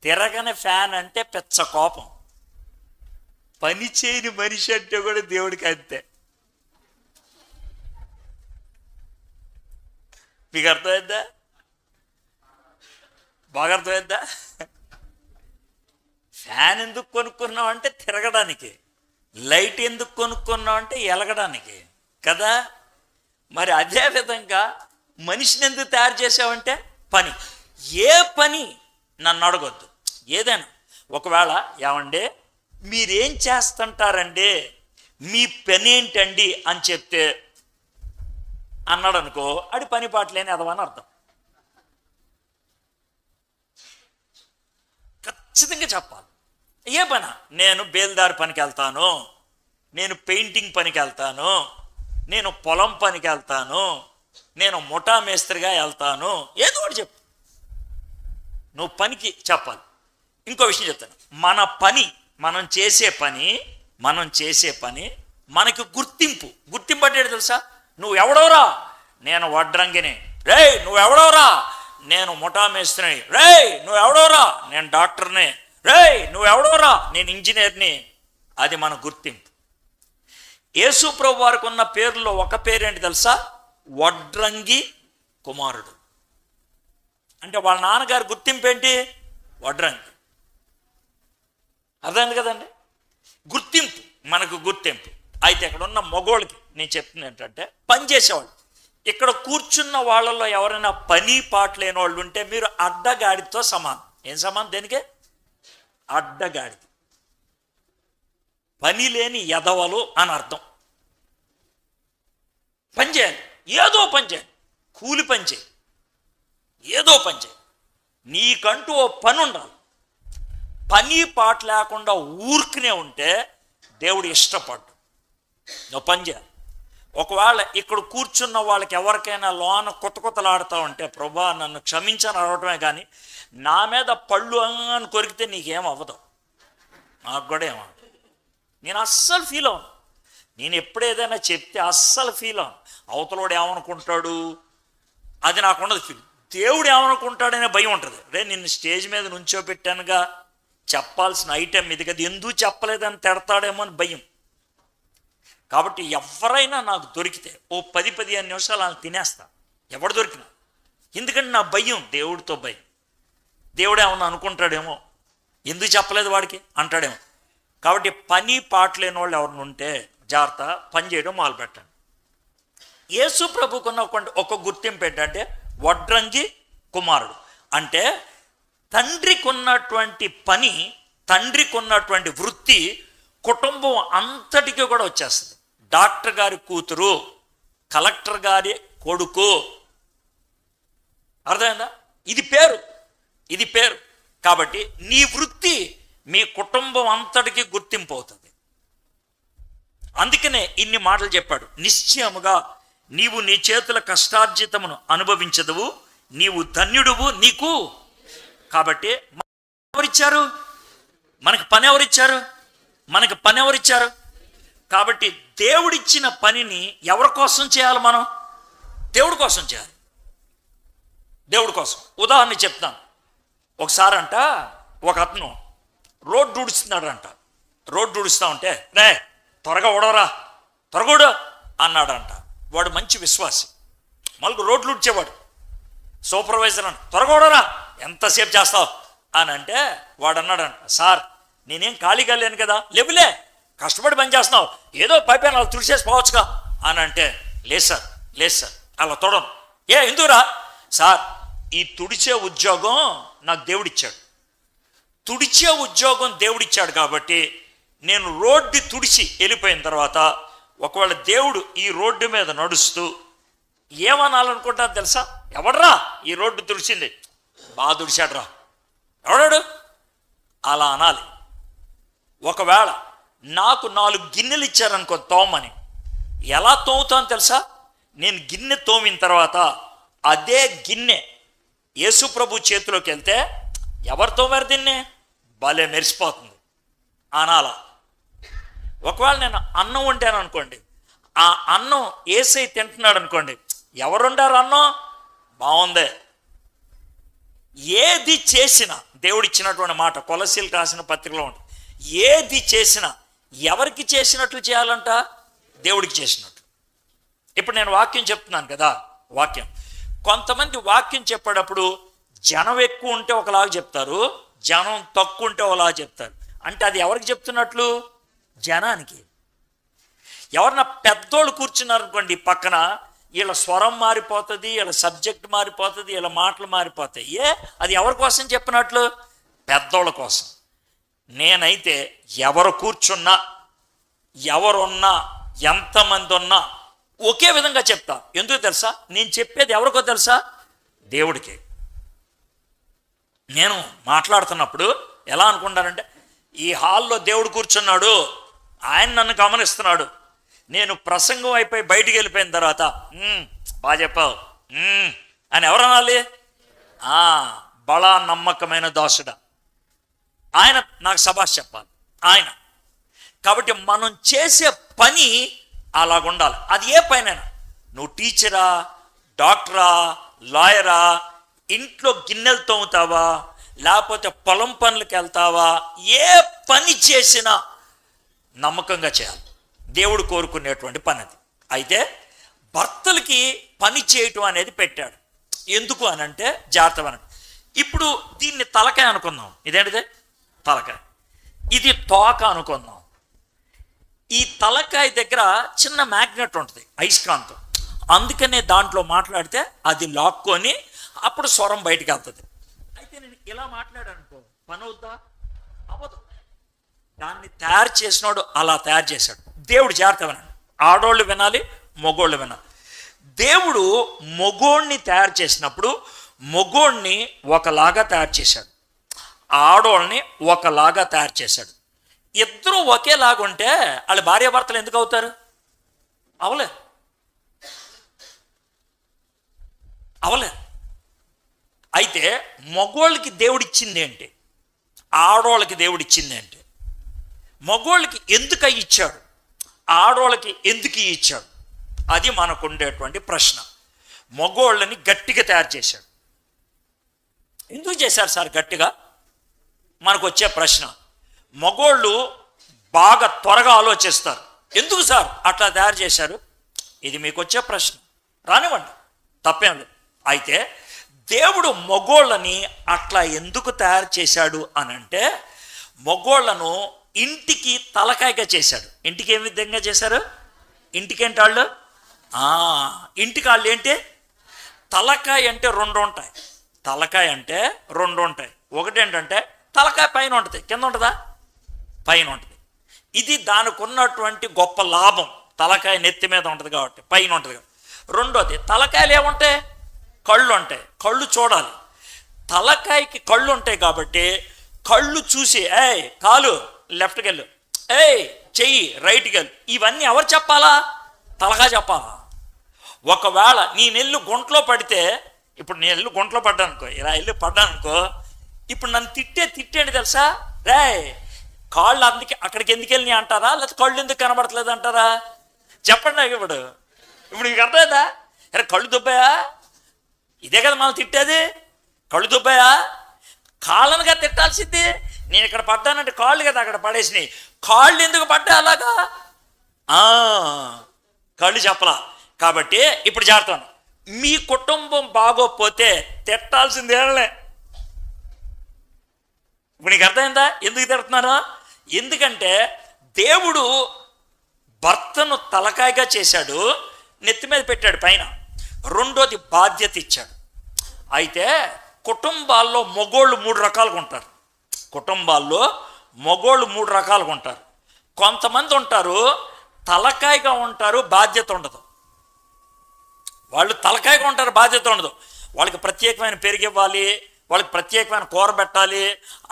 తిరగని ఫ్యాన్ అంటే పెచ్చ కోపం. పని చేయని మనిషి అంటే కూడా దేవుడికి అంతే. మీకు అర్థమైద్దా? బాగా అర్థమైద్దా? ఫ్యాన్ ఎందుకు కొనుక్కున్నావు అంటే తిరగడానికి, లైట్ ఎందుకు కొనుక్కున్నావు అంటే ఎలగడానికి కదా. మరి అదే విధంగా మనిషిని ఎందుకు తయారు చేసావంటే పని. ఏ పని నన్ను అడగొద్దు, ఏదైనా. ఒకవేళ ఏమంటే మీరేం చేస్తుంటారండి, మీ పని ఏంటండి అని చెప్తే అన్నాడు అనుకో, అది పని పాటలేని అదవని అర్థం. ఖచ్చితంగా చెప్పాలి. ఏ పని? నేను బేల్దారి పనికి వెళ్తాను, నేను పెయింటింగ్ పనికి వెళ్తాను, నేను పొలం పనికి వెళ్తాను, నేను ముఠా మేస్త్రిగా వెళ్తాను, ఏదో ఒకటి చెప్పు. నువ్వు పనికి చెప్పాలి. ఇంకో విషయం చెప్తాను, మనం చేసే పని మనకి గుర్తింపు అంటే తెలుసా? నువ్వు ఎవడవరా? నేను వడ్రంగిని. రేయ్ నువ్వు ఎవడవరా? నేను ముఠా మేస్త్రిని. రేయ్ నువ్వు ఎవడవరా? నేను డాక్టర్ని. రేయ్ నువ్వు ఎవడవరా? నేను ఇంజనీర్ని. అది మన గుర్తింపు. యేసు ప్రభు వారికి ఉన్న పేర్లో ఒక పేరేంటి తెలుసా? వడ్రంగి కుమారుడు. అంటే వాళ్ళ నాన్నగారి గుర్తింపు ఏంటి? వడ్రంగి. అర్థమైంది కదండి? గుర్తింపు, మనకు గుర్తింపు. అయితే ఇక్కడ ఉన్న మగోళ్ళకి నేను చెప్తున్నా ఏంటంటే, పని చేసేవాళ్ళు, ఇక్కడ కూర్చున్న వాళ్ళలో ఎవరైనా పని పాట లేని వాళ్ళు ఉంటే మీరు అడ్డగాడితో సమానం. ఏం సమానం? దేనికే? అడ్డగాడి, పని లేని ఎదవలు అని అర్థం. పని చేయాలి, ఏదో పని చేయాలి, కూలి పని చేయి, ఏదో పని చేయి, నీకంటూ ఓ పని ఉండాలి. పని పాట లేకుండా ఊరుకునే ఉంటే దేవుడు ఇష్టపడ్డు. నువ్వు పని చేయాలి. ఒకవేళ ఇక్కడ కూర్చున్న వాళ్ళకి ఎవరికైనా లోన కొత్తలాడుతూ ఉంటే, ప్రభా నన్ను క్షమించని అడగటమే కానీ నా మీద పళ్ళు అని కొరికితే నీకేం అవ్వదు, నాకు కూడా ఏమవ్వదు. నేను అస్సలు ఫీల్ అవును. నేను ఎప్పుడు ఏదైనా చెప్తే అస్సలు ఫీల్ అవును. అవతలోడు ఏమనుకుంటాడు అది నాకు ఉండదు ఫీల్. దేవుడు ఏమనుకుంటాడనే భయం ఉంటుంది. రే నిన్ను స్టేజ్ మీద నుంచోబెట్టానుగా, చెప్పాల్సిన ఐటెం ఇది కదా, ఎందుకు చెప్పలేదని తిడతాడేమో అని భయం. కాబట్టి ఎవరైనా నాకు దొరికితే ఓ 10-15 నిమిషాలు వాళ్ళని తినేస్తా, ఎవడు దొరికినా. ఎందుకంటే నా భయం దేవుడితో భయం. దేవుడు ఏమన్నా అనుకుంటాడేమో, ఎందుకు చెప్పలేదు వాడికి అంటాడేమో. కాబట్టి పని పాట లేని వాళ్ళు ఎవరిని ఉంటే జాగ్రత్త, పని చేయడం మొదలు పెట్టండి. యేసు ప్రభుకున్న ఒక గుర్తింపు ఏంటంటే వడ్రంగి కుమారుడు. అంటే తండ్రికి ఉన్నటువంటి పని, తండ్రికి ఉన్నటువంటి వృత్తి కుటుంబం అంతటికి కూడా వచ్చేస్తుంది. డాక్టర్ గారి కూతురు, కలెక్టర్ గారి కొడుకు, అర్థమైందా? ఇది పేరు. కాబట్టి నీ వృత్తి మీ కుటుంబం అంతటికి గుర్తింపు అవుతుంది. అందుకనే ఇన్ని మాటలు చెప్పాడు. నిశ్చయముగా నీవు నీ చేతుల కష్టార్జితమును అనుభవించదువు, నీవు ధన్యుడువు నీకు. కాబట్టి ఎవరిచ్చారు మనకి? పని ఎవరిచ్చారు? కాబట్టి దేవుడిచ్చిన పనిని ఎవరి కోసం చేయాలి? మనం దేవుడి కోసం చేయాలి. దేవుడి కోసం. ఉదాహరణ చెప్తాను. ఒకసారి అంట ఒక అతను రోడ్డు ఊడుస్తున్నాడంట. రోడ్డు ఊడుస్తూ ఉంటే, రే త్వరగా త్వరగూడు అన్నాడంట. వాడు మంచి విశ్వాసి, మళ్ళీ రోడ్లు ఊడ్చేవాడు. సూపర్వైజర్ అని, త్వరగా ఊడరా, ఎంతసేపు చేస్తావు అని అంటే వాడు అన్నాడంట, సార్ నేనేం ఖాళీగా లేను కదా. లేవులే, కష్టపడి పని చేస్తున్నావు, ఏదో పైపైన అలా తుడిచేసి పోవచ్చుగా అని అంటే, లేదు సార్ అలా తొడను. ఎందుకురా? సార్ ఈ తుడిచే ఉద్యోగం నాకు దేవుడిచ్చాడు. తుడిచే ఉద్యోగం దేవుడిచ్చాడు కాబట్టి నేను రోడ్డు తుడిచి వెళ్ళిపోయిన తర్వాత ఒకవేళ దేవుడు ఈ రోడ్డు మీద నడుస్తూ ఏమనాలనుకుంటా తెలుసా? ఎవడరా ఈ రోడ్డు తుడిచింది? బాగా తుడిచాడు రా, ఎవడాడు అలా అనాలి. ఒకవేళ నాకు 4 గిన్నెలు ఇచ్చారనుకో తోమని, ఎలా తోముతాను తెలుసా? నేను గిన్నె తోమిన తర్వాత అదే గిన్నె యేసు ప్రభు చేతిలోకి వెళ్తే ఎవరు తోమారు దీన్ని? భలే మెరిసిపోతుంది అనాల. ఒకవేళ నేను అన్నం వండాను అనుకోండి, ఆ అన్నం ఏసై తింటున్నాడు అనుకోండి, ఎవరు వండారు అన్నం? బాగుందే. ఏది చేసినా దేవుడిచ్చినటువంటి మాట కొలసీలకు రాసిన పత్రికలో ఉంటుంది. ఏది చేసినా ఎవరికి చేసినట్లు చేయాలంట? దేవుడికి చేసినట్లు. ఇప్పుడు నేను వాక్యం చెప్తున్నాను కదా, వాక్యం. కొంతమంది వాక్యం చెప్పేటప్పుడు జనం ఎక్కువ ఉంటే ఒకలాగా చెప్తారు, జనం తక్కువ ఉంటే ఒకలాగా చెప్తారు. అంటే అది ఎవరికి చెప్తున్నట్లు? జనానికి. ఎవరన్నా పెద్దోళ్ళు కూర్చున్నారు అనుకోండి పక్కన, వీళ్ళ స్వరం మారిపోతుంది, వీళ్ళ సబ్జెక్ట్ మారిపోతుంది, వీళ్ళ మాటలు మారిపోతాయి. అది ఎవరి కోసం చెప్పినట్లు? పెద్దోళ్ళ కోసం. నేనైతే ఎవరు కూర్చున్నా, ఎవరున్నా, ఎంతమంది ఉన్నా ఒకే విధంగా చెప్తా. ఎందుకు తెలుసా? నేను చెప్పేది ఎవరికో తెలుసా? దేవుడికి. నేను మాట్లాడుతున్నప్పుడు ఎలా అనుకుంటానంటే, ఈ హాల్లో దేవుడు కూర్చున్నాడు, ఆయన నన్ను గమనిస్తున్నాడు. నేను ప్రసంగం అయిపోయి బయటికి వెళ్ళిపోయిన తర్వాత బాగా చెప్పావు అని ఎవరు అనాలి? బలా నమ్మకమైన దాసుడా, ఆయన నాకు శభాష్ చెప్పాలి ఆయన. కాబట్టి మనం చేసే పని అలాగుండాలి. అది ఏ పైనైనా, నువ్వు టీచరా, డాక్టరా, లాయరా, ఇంట్లో గిన్నెలు తోముతావా, లేకపోతే పొలం పనులకు వెళ్తావా, ఏ పని చేసినా నమ్మకంగా చేయాలి. దేవుడు కోరుకునేటువంటి పని అది. అయితే భర్తలకి పని చేయటం అనేది పెట్టాడు. ఎందుకు అని అంటే జాగ్రత్త అనండి. ఇప్పుడు దీన్ని తలకాయ అనుకుందాం. ఇదేంటిదే తలకాయ, ఇది తోక అనుకుందాం. ఈ తలకాయ దగ్గర చిన్న మ్యాగ్నెట్ ఉంటుంది, అయస్కాంతం. అందుకనే దాంట్లో మాట్లాడితే అది లాక్కొని అప్పుడు స్వరం బయటికి వెళ్తుంది. అయితే నేను ఇలా మాట్లాడానుకో పని అవుద్దా? అవ్వదు. దాన్ని తయారు చేసినాడు అలా తయారు చేశాడు దేవుడు. జాగ్రత్త వినండి, ఆడోళ్ళు వినాలి, మగోళ్ళు వినాలి. దేవుడు మగోడిని తయారు చేసినప్పుడు మగోడిని ఒకలాగా తయారు చేశాడు, ఆడోళ్ళని ఒకలాగా తయారు చేశాడు. ఇద్దరు ఒకేలాగా ఉంటే వాళ్ళు భార్యాభర్తలు ఎందుకు అవుతారు? అవలే. అయితే మగోళ్ళకి దేవుడిచ్చింది ఏంటి, ఆడోళ్ళకి దేవుడిచ్చింది ఏంటి? మగోళ్ళకి ఎందుకు ఇచ్చాడు, ఆడోళ్ళకి ఎందుకు ఇచ్చాడు? అది మనకు ఉండేటువంటి ప్రశ్న. మగోళ్ళని గట్టిగా తయారు చేశాడు. ఎందుకు చేశారు సార్ గట్టిగా? మనకు వచ్చే ప్రశ్న. మగోళ్ళు బాగా త్వరగా ఆలోచిస్తారు. ఎందుకు సార్ అట్లా తయారు చేశారు? ఇది మీకు వచ్చే ప్రశ్న. రానివ్వండి, తప్పేం లేదు. అయితే దేవుడు మగోళ్ళని అట్లా ఎందుకు తయారు చేశాడు అని అంటే, మగోళ్ళను ఇంటికి తలకాయగా చేశాడు. ఇంటికి ఏ విధంగా చేశారు? ఇంటికేంటి వాళ్ళు? ఇంటికి వాళ్ళు ఏంటి? తలకాయ అంటే రెండు ఉంటాయి. తలకాయ అంటే రెండు ఉంటాయి. ఒకటి ఏంటంటే తలకాయ పైన ఉంటుంది, కింద ఉంటుందా? పైన ఉంటుంది. ఇది దానికి ఉన్నటువంటి గొప్ప లాభం. తలకాయ నెత్తి మీద ఉంటుంది కాబట్టి పైన ఉంటుంది. రెండోది, తలకాయలు ఏముంటాయి? కళ్ళు ఉంటాయి. కళ్ళు చూడాలి. తలకాయకి కళ్ళు ఉంటాయి కాబట్టి కళ్ళు చూసి కాలు లెఫ్ట్కి వెళ్ళు, చెయ్యి రైట్కి వెళ్ళు, ఇవన్నీ ఎవరు చెప్పాలా? తలకాయ చెప్పాలా? ఒకవేళ నీ నెల్లు గుంటలో పడితే, ఇప్పుడు నేను ఎల్లు గుంటలో పడ్డాను అనుకో, ఇలా వెళ్ళి పడ్డాను అనుకో, ఇప్పుడు నన్ను తిట్టేంటి తెలుసా? కాళ్ళు అందుకే అక్కడికి ఎందుకు వెళ్ళి అంటారా, లేకపోతే కళ్ళు ఎందుకు కనబడట్లేదు అంటారా? చెప్పండి నాకు. ఇప్పుడు మీకు అర్థమైందా? కళ్ళు దుబ్బాయా? ఇదే కదా మనం తిట్టేది. కళ్ళు దుబ్బాయా? కాళ్ళనుగా తిట్టాల్సింది. నేను ఇక్కడ పడ్డానంటే కాళ్ళు కదా అక్కడ పడేసినాయి. కాళ్ళు ఎందుకు పడ్డా అలాగా? కళ్ళు చెప్పలా. కాబట్టి ఇప్పుడు చేస్తాను, మీ కుటుంబం బాగోకపోతే తిట్టాల్సింది ఏళ్ళే. ఇప్పుడు నీకు అర్థమైందా ఎందుకు తిడుతున్నారో? ఎందుకంటే దేవుడు భర్తను తలకాయగా చేశాడు, నెత్తి మీద పెట్టాడు పైన. రెండోది బాధ్యత ఇచ్చాడు. అయితే కుటుంబాల్లో మగోళ్ళు మూడు రకాలుగా ఉంటారు. కుటుంబాల్లో మగోళ్ళు మూడు రకాలుగా ఉంటారు. కొంతమంది ఉంటారు తలకాయగా ఉంటారు, బాధ్యత ఉండదు. వాళ్ళు తలకాయగా ఉంటారు, బాధ్యత ఉండదు. వాళ్ళకి ప్రత్యేకమైన పెరుగు ఇవ్వాలి, వాళ్ళకి ప్రత్యేకమైన కూర పెట్టాలి,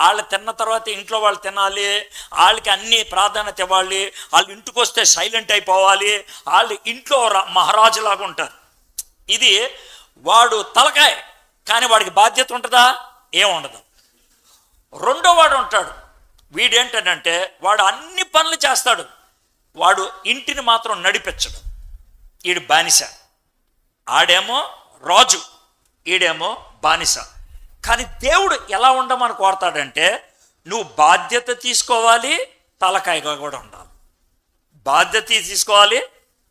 వాళ్ళు తిన్న తర్వాత ఇంట్లో వాళ్ళు తినాలి, వాళ్ళకి అన్ని ప్రాధాన్యత ఇవ్వాలి, వాళ్ళు ఇంటికి వస్తే సైలెంట్ అయిపోవాలి, వాళ్ళు ఇంట్లో మహారాజులాగా ఉంటారు. ఇది వాడు తలకాయ, కానీ వాడికి బాధ్యత ఉంటుందా? ఏముండదు. రెండో వాడు ఉంటాడు, వీడేంటంటే వాడు అన్ని పనులు చేస్తాడు, వాడు ఇంటిని మాత్రం నడిపించడు. వీడు బానిస. ఆడేమో రాజు, ఈడేమో బానిస. కానీ దేవుడు ఎలా ఉండమని కోరతాడంటే, నువ్వు బాధ్యత తీసుకోవాలి, తలకాయగా కూడా ఉండాలి. బాధ్యత తీసుకోవాలి,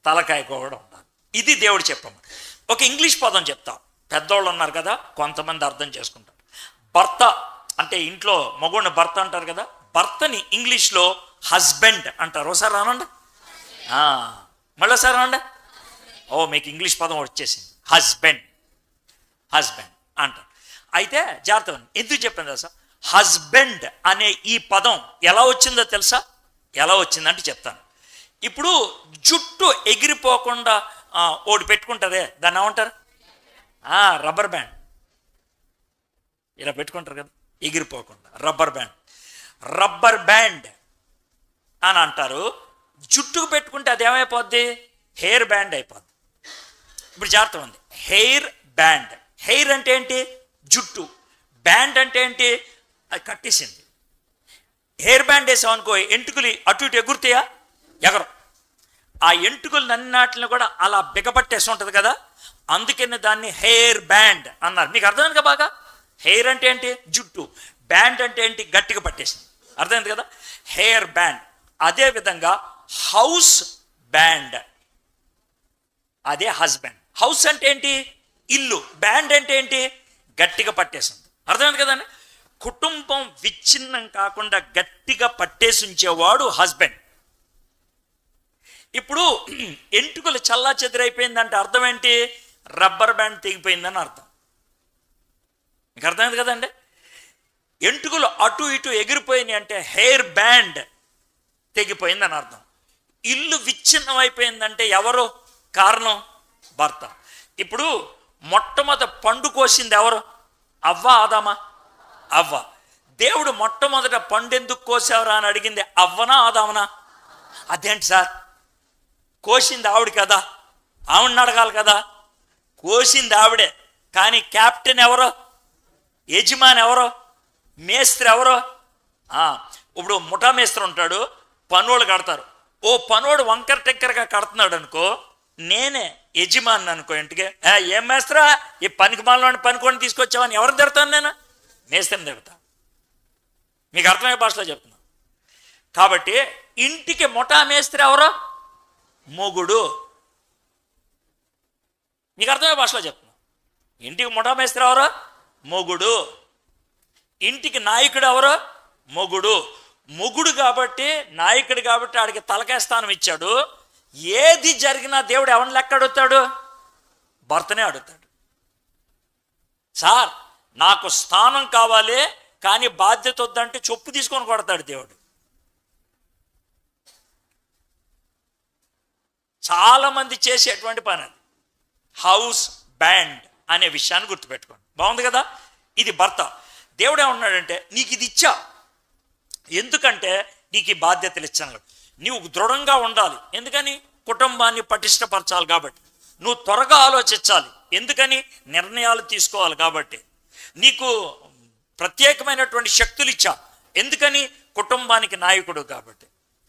తలకాయగా కూడా ఉండాలి. ఇది దేవుడు చెప్పాము. ఒక ఇంగ్లీష్ పదం చెప్తా, పెద్దోళ్ళు ఉన్నారు కదా, కొంతమంది అర్థం చేసుకుంటారు. భర్త అంటే ఇంట్లో మగోడిని భర్త అంటారు కదా, భర్తని ఇంగ్లీష్లో హస్బెండ్ అంటారు. ఒకసారి అనండి, మళ్ళీసారి అనండి. మీకు ఇంగ్లీష్ పదం వచ్చేసింది, హస్బెండ్ అంటారు. అయితే జాగ్రత్త, ఎందుకు చెప్పాను తెలుసా? హస్బెండ్ అనే ఈ పదం ఎలా వచ్చిందో తెలుసా? ఎలా వచ్చిందంటే చెప్తాను. ఇప్పుడు జుట్టు ఎగిరిపోకుండా ఓడి పెట్టుకుంటారే, దాన్ని ఏమంటారు? Rubber band. ఇలా పెట్టుకుంటారు కదా, ఎగిరిపోకుండా రబ్బర్ బ్యాండ్. రబ్బర్ బ్యాండ్ అని అంటారు. జుట్టుకు పెట్టుకుంటే అది ఏమైపోద్ది? హెయిర్ బ్యాండ్ అయిపోద్ది. ఇప్పుడు జాగ్రత్త ఉంది. Hair band. హెయిర్ అంటే ఏంటి? జుట్టు. బ్యాండ్ అంటే ఏంటి? అది కట్టేసింది. హెయిర్ బ్యాండ్ వేసాం అనుకో, ఎంటుకలు అటు ఇటు ఎగురుతాయా? ఎగరు. ఆ ఎంటుకలు నన్నాటిని కూడా అలా బిగపట్టేసి ఉంటుంది కదా, అందుకని దాన్ని హెయిర్ బ్యాండ్ అన్నారు. మీకు అర్థమైంది కదా బాగా? హెయిర్ అంటే ఏంటి? జుట్టు. బ్యాండ్ అంటే ఏంటి? గట్టిగా పట్టేసింది. అర్థమైంది కదా? Hair band. అదేవిధంగా హౌస్ బ్యాండ్, అదే హస్బెండ్. హౌస్ అంటే ఏంటి? ఇల్లు. బ్యాండ్ అంటే ఏంటి? గట్టిగా పట్టేసింది. అర్థమైంది కదండి? కుటుంబం విచ్ఛిన్నం కాకుండా గట్టిగా పట్టేసి ఉంచేవాడు హస్బెండ్. ఇప్పుడు ఎంటుకలు చల్లా చెదిరైపోయిందంటే అర్థం ఏంటి? రబ్బర్ బ్యాండ్ తెగిపోయిందని అర్థం. మీకు అర్థమైంది కదండి? ఎంటుకలు అటు ఇటు ఎగిరిపోయినాయి అంటే హెయిర్ బ్యాండ్ తెగిపోయిందని అర్థం. ఇల్లు విచ్ఛిన్నం అయిపోయిందంటే ఎవరు కారణం? భర్త. ఇప్పుడు మొట్టమొదట పండు కోసింది ఎవరు? అవ్వ ఆదామా? అవ్వ. దేవుడు మొట్టమొదట పండు ఎందుకు కోసావరా అని అడిగింది అవ్వనా ఆదామనా? అదేంటి సార్, కోసింది ఆవిడ కదా, ఆవిడని అడగాలి కదా. కోసింది ఆవిడే, కానీ క్యాప్టెన్ ఎవరో? యజమాని ఎవరో? మేస్త్రి ఎవరో? ఇప్పుడు ముఠా మేస్త్రి ఉంటాడు, పనోళ్ళు కడతారు. ఓ పనోడు వంకర టెక్కరగా కడుతున్నాడు అనుకో, నేనే యజమాని అనుకో ఇంటికి, ఏం మేస్త్రా ఈ పనికి మాలని పనికొని తీసుకొచ్చావని ఎవరిని తిడతాను? నేను మేస్త్రిని తిడతా. మీకు అర్థమయ్యే భాషలో చెప్తున్నా. కాబట్టి ఇంటికి ముఠా మేస్త్రి ఎవరో? మొగుడు. మీకు అర్థమయ్యే భాషలో చెప్తున్నా. ఇంటికి ముఠా మేస్త్రి ఎవరో? మొగుడు. ఇంటికి నాయకుడు ఎవరో? మొగుడు. మొగుడు కాబట్టి, నాయకుడు కాబట్టి ఆడికి తలకాయ స్థానం ఇచ్చాడు. ఏది జరిగినా దేవుడు ఎవరిని లెక్క అడుగుతాడు? భర్తనే అడుగుతాడు. సార్ నాకు స్థానం కావాలి కానీ బాధ్యత వద్దంటే చొప్పు తీసుకొని కొడతాడు దేవుడు. చాలా మంది చేసేటువంటి పని అది. హౌస్ బ్యాండ్ అనే విషయాన్ని గుర్తుపెట్టుకోండి. బాగుంది కదా? ఇది భర్త. దేవుడు ఏమన్నాడంటే నీకు ఇది ఇచ్చా, ఎందుకంటే నీకు ఈ బాధ్యతలు ఇచ్చాను. నీవు దృఢంగా ఉండాలి, ఎందుకని? కుటుంబాన్ని పటిష్టపరచాలి కాబట్టి. నువ్వు త్వరగా ఆలోచించాలి, ఎందుకని? నిర్ణయాలు తీసుకోవాలి కాబట్టి. నీకు ప్రత్యేకమైనటువంటి శక్తులు ఇచ్చా, ఎందుకని? కుటుంబానికి నాయకుడు కాబట్టి.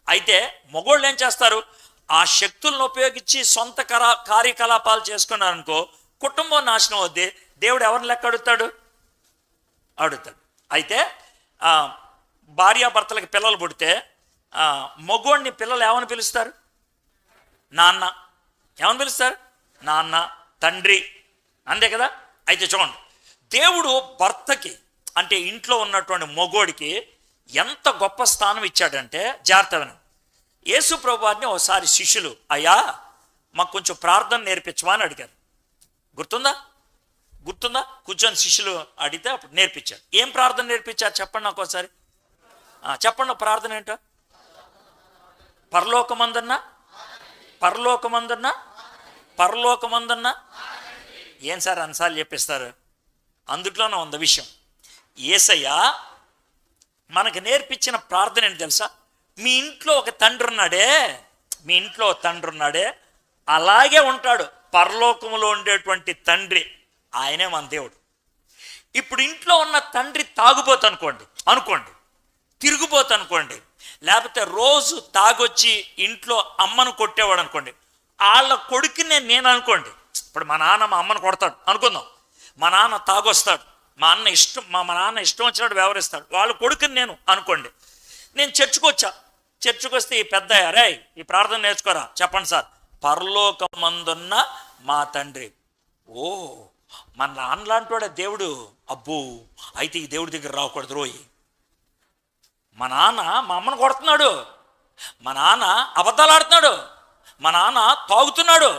అయితే మగోళ్ళు ఏం చేస్తారు? ఆ శక్తులను ఉపయోగించి సొంత కార్యకలాపాలు చేసుకున్నారనుకో, కుటుంబం నాశనం అవుద్ది. దేవుడు ఎవరిని లెక్క అడుగుతాడు? అడుగుతాడు. అయితే భార్యాభర్తలకు పిల్లలు పుడితే మగోడిని పిల్లలు ఏమని పిలుస్తారు? నాన్న. ఏమని పిలుస్తారు? నాన్న, తండ్రి, అంతే కదా? అయితే చూడండి, దేవుడు భర్తకి అంటే ఇంట్లో ఉన్నటువంటి మగోడికి ఎంత గొప్ప స్థానం ఇచ్చాడంటే, జాగ్రత్త వినండి. యేసు ప్రభువారిని ఒకసారి శిష్యులు, అయ్యా మాకు కొంచెం ప్రార్థన నేర్పించమా అని అడిగారు. గుర్తుందా? కూర్చొని శిష్యులు అడిగితే అప్పుడు నేర్పించారు. ఏం ప్రార్థన నేర్పించారు చెప్పండి నాకు ఒకసారి. చెప్పండి ప్రార్థన ఏంటో. పరలోకమందున్న ఏం సార్ అన్నిసార్లు చెప్పిస్తారు? అందుట్లోనే ఉంది విషయం. యేసయ్య మనకు నేర్పించిన ప్రార్థన ఏంటి తెలుసా? మీ ఇంట్లో ఒక తండ్రి ఉన్నాడే, అలాగే ఉంటాడు పరలోకంలో ఉండేటువంటి తండ్రి. ఆయనే మన దేవుడు. ఇప్పుడు ఇంట్లో ఉన్న తండ్రి తాగుబోతు అనుకోండి, తిరుగుబోతు అనుకోండి, లేకపోతే రోజు తాగొచ్చి ఇంట్లో అమ్మను కొట్టేవాడు అనుకోండి, వాళ్ళ కొడుకునే నేను అనుకోండి. ఇప్పుడు మా నాన్న మా అమ్మను కొడతాడు అనుకుందాం. మా నాన్న తాగొస్తాడు, మా నాన్న ఇష్టం వచ్చినట్టు వ్యవహరిస్తాడు, వాళ్ళ కొడుకుని నేను అనుకోండి. నేను చర్చికి వస్తే ఈ పెద్ద రే ఈ ప్రార్థన నేర్చుకోరా, చెప్పండి సార్. పరలోకమందున్న మా తండ్రి. ఓ మన నాన్న లాంటి వాడే దేవుడు. అబ్బో అయితే ఈ దేవుడి దగ్గర రాకూడదు రోయి. మా నాన్న మా అమ్మను కొడుతున్నాడు, మా నాన్న అబద్ధాలు ఆడుతున్నాడు, మా నాన్న తాగుతున్నాడు,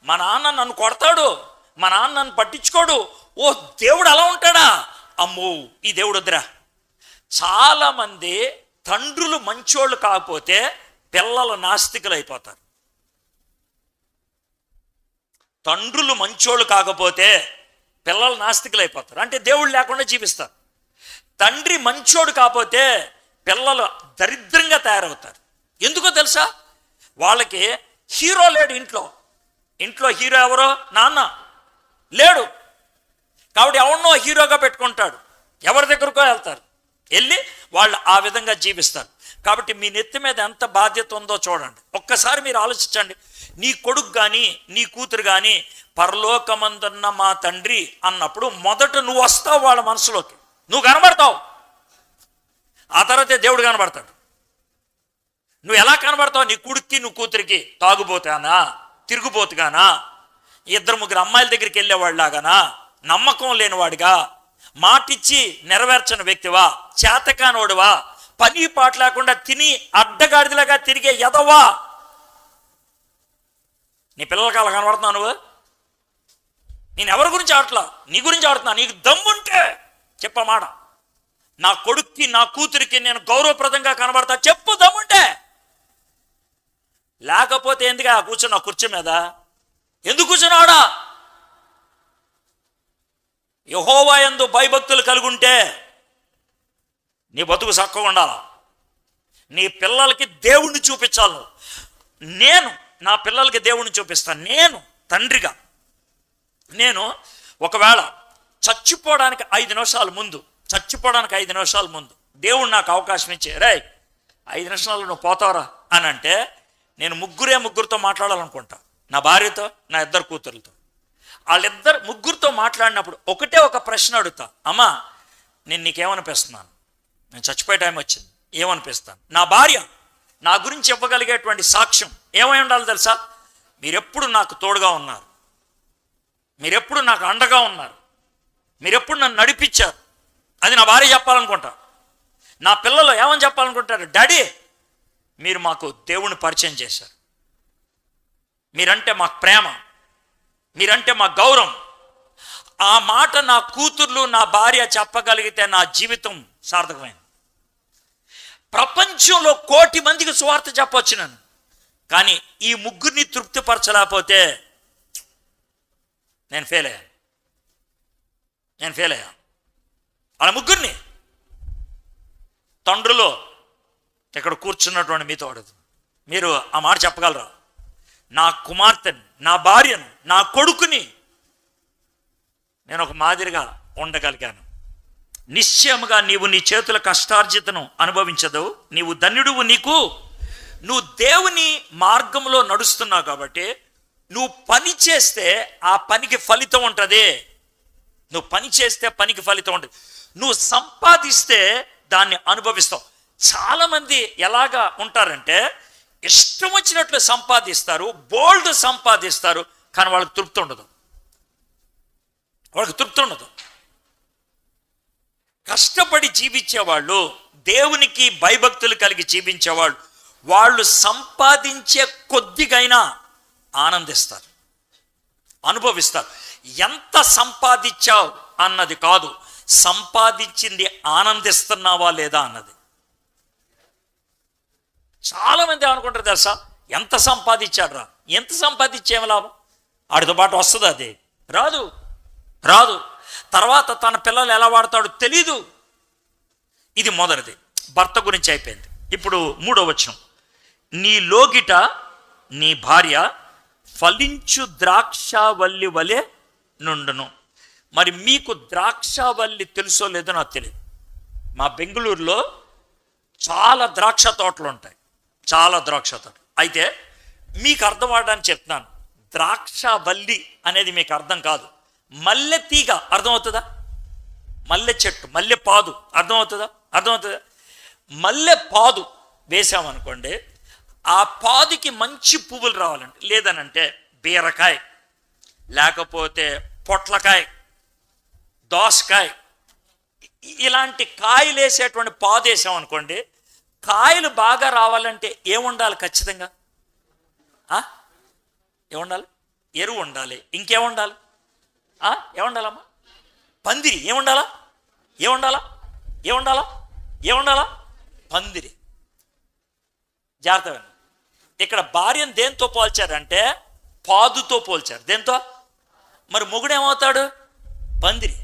మా నాన్న నన్ను కొడతాడు, మా నాన్న నన్ను పట్టించుకోడు. ఓ దేవుడు అలా ఉంటాడా? అమ్మో ఈ దేవుడు వద్దురా. చాలామంది తండ్రులు మంచోళ్ళు కాకపోతే పిల్లలు నాస్తికులు అయిపోతారు. తండ్రులు మంచోళ్ళు కాకపోతే పిల్లలు నాస్తికులు అయిపోతారు, అంటే దేవుడు లేకుండా జీవిస్తారు. తండ్రి మంచోడు కాకపోతే పిల్లలు దరిద్రంగా తయారవుతారు. ఎందుకో తెలుసా? వాళ్ళకి హీరో లేడు. ఇంట్లో హీరో ఎవరో? నాన్న లేడు. కాబట్టి ఎవరినో హీరోగా పెట్టుకుంటాడు, ఎవరి దగ్గరకో వెళ్తారు, వెళ్ళి వాళ్ళు ఆ విధంగా జీవిస్తారు. కాబట్టి మీ నెత్తి మీద ఎంత బాధ్యత ఉందో చూడండి. ఒక్కసారి మీరు ఆలోచించండి. నీ కొడుకు కానీ నీ కూతురు కానీ పరలోకమందున్న మా తండ్రి అన్నప్పుడు మొదట నువ్వు వస్తావు వాళ్ళ మనసులోకి, నువ్వు కనబడతావు. ఆ తర్వాతే దేవుడు కనబడతాడు. నువ్వు ఎలా కనబడతావు? నీ కొడుక్కి నువ్వు కూతురికి తాగుబోతానా, తిరుగుబోతుగానా, 2-3 అమ్మాయిల దగ్గరికి వెళ్ళేవాళ్ళలాగానా, నమ్మకం లేనివాడిగా, మాటిచ్చి నెరవేర్చని వ్యక్తివా, చేతకానోడువా, పని పాట లేకుండా తిని అడ్డగాడిదలాగా తిరిగే ఎదవా? నీ పిల్లలకి అలా కనబడుతున్నావు నువ్వు? నేను ఎవరి గురించి ఆడట్లా, నీ గురించి ఆడుతున్నా. నీకు దమ్ముంటే చెప్పమాట. నా కొడుక్కి నా కూతురికి నేను గౌరవప్రదంగా కనబడతా చెప్పు, దమ్ముంటే. లేకపోతే ఎందుకు కూర్చున్నా కుర్చీ మీద? ఎందుకు కూర్చున్నాడా? యెహోవా యందు భయభక్తులు కలుగుంటే నీ బతుకు చక్కగా ఉండాలి. నీ పిల్లలకి దేవుణ్ణి చూపించాలి. నేను నా పిల్లలకి దేవుణ్ణి చూపిస్తాను. నేను తండ్రిగా, నేను ఒకవేళ చచ్చిపోవడానికి 5 నిమిషాల ముందు దేవుడు నాకు అవకాశం ఇచ్చే, రే 5 నిమిషాలు నువ్వు పోతావరా అని అంటే, నేను ముగ్గురితో మాట్లాడాలనుకుంటా. నా భార్యతో, నా 2 కూతురులతో. ముగ్గురితో మాట్లాడినప్పుడు ఒక ప్రశ్న అడుగుతా. అమ్మా, నేను నీకేమనిపిస్తున్నాను? నేను చచ్చిపోయే టైం వచ్చింది, ఏమనిపిస్తాను? నా భార్య నా గురించి ఇవ్వగలిగేటువంటి సాక్ష్యం ఏమై ఉండాలి తెలుసా? మీరెప్పుడు నాకు తోడుగా ఉన్నారు, మీరెప్పుడు నాకు అండగా ఉన్నారు, మీరెప్పుడు నన్ను నడిపించారు. అది నా భార్య చెప్పాలనుకుంటా. నా పిల్లలు ఏమని చెప్పాలనుకుంటారు? డాడీ, మీరు మాకు దేవుణ్ణి పరిచయం చేశారు, మీరంటే మాకు ప్రేమ, మీరంటే మా గౌరవం. ఆ మాట నా కూతుర్లు, నా భార్య చెప్పగలిగితే నా జీవితం సార్థకమైంది. ప్రపంచంలో 1,000,000 మందికి సువార్త చెప్పవచ్చు నేను, కానీ ఈ ముగ్గురిని తృప్తిపరచలేకపోతే నేను ఫెయిల్ అయ్యా. వాళ్ళ ముగ్గురిని తండ్రులో ఇక్కడ కూర్చున్నటువంటి మీతో అడుగుతుంది, మీరు ఆ మాట చెప్పగలరా? నా కుమార్తెని, నా భార్యను, నా కొడుకుని నేను ఒక మాదిరిగా ఉండగలిగాను. నిశ్చయముగా నీవు నీ చేతుల కష్టార్జితను అనుభవించదు, నీవు ధన్యుడువు. నువ్వు దేవుని మార్గంలో నడుస్తున్నావు కాబట్టి నువ్వు పని చేస్తే ఆ పనికి ఫలితం ఉంటుంది. నువ్వు పని చేస్తే పనికి ఫలితం ఉంటుంది. నువ్వు సంపాదిస్తే దాన్ని అనుభవిస్తావు. చాలామంది ఎలాగా ఉంటారంటే ఇష్టం వచ్చినట్లు సంపాదిస్తారు, బోల్డ్ సంపాదిస్తారు, కానీ వాళ్ళకి తృప్తి ఉండదు. కష్టపడి జీవించేవాళ్ళు, దేవునికి భయభక్తులు కలిగి జీవించేవాళ్ళు, వాళ్ళు సంపాదించే కొద్దిగైనా ఆనందిస్తారు, అనుభవిస్తారు. ఎంత సంపాదించావు అన్నది కాదు, సంపాదించింది ఆనందిస్తున్నావా లేదా అన్నది. చాలామంది అనుకుంటారు తెలుసా, ఎంత సంపాదించాడు రా, ఎంత సంపాదించేమి లాభం, ఆడితో పాటు వస్తుంది, అది రాదు. తర్వాత తన పిల్లలు ఎలా వాడతాడో తెలీదు. ఇది మొదటిది, భర్త గురించి అయిపోయింది. ఇప్పుడు 3వ వచనం, నీ లోగిట నీ భార్య ఫలించు ద్రాక్షావల్లి వలె నుండును. మరి మీకు ద్రాక్షావల్లి తెలుసో లేదో నాకు తెలియదు. మా బెంగళూరులో చాలా ద్రాక్ష తోటలు ఉంటాయి, అయితే మీకు అర్థం అవడానికి చెప్తున్నాను. ద్రాక్షావల్లి అనేది మీకు అర్థం కాదు. మల్లె తీగ అర్థమవుతుందా? మల్లె చెట్టు, మల్లె పాదు అర్థమవుతుందా? మల్లె పాదు వేసామనుకోండి, ఆ పాదుకి మంచి పువ్వులు రావాలంటే, లేదనంటే బీరకాయ, లేకపోతే పొట్లకాయ, దోసకాయ, ఇలాంటి కాయలు వేసేటువంటి పాదు వేసామనుకోండి, కాయలు బాగా రావాలంటే ఏముండాలి? ఖచ్చితంగా ఏముండాలి? ఎరువు ఉండాలి. ఇంకేముండాలి? ఏముండాలమ్మా? పందిరి. ఏముండాలా? పందిరి. జాగ్రత్త. ఇక్కడ భార్యను దేంతో పోల్చారంటే పాదుతో పోల్చారు. దేంతో? మరి మొగుడు ఏమవుతాడు? పందిరి.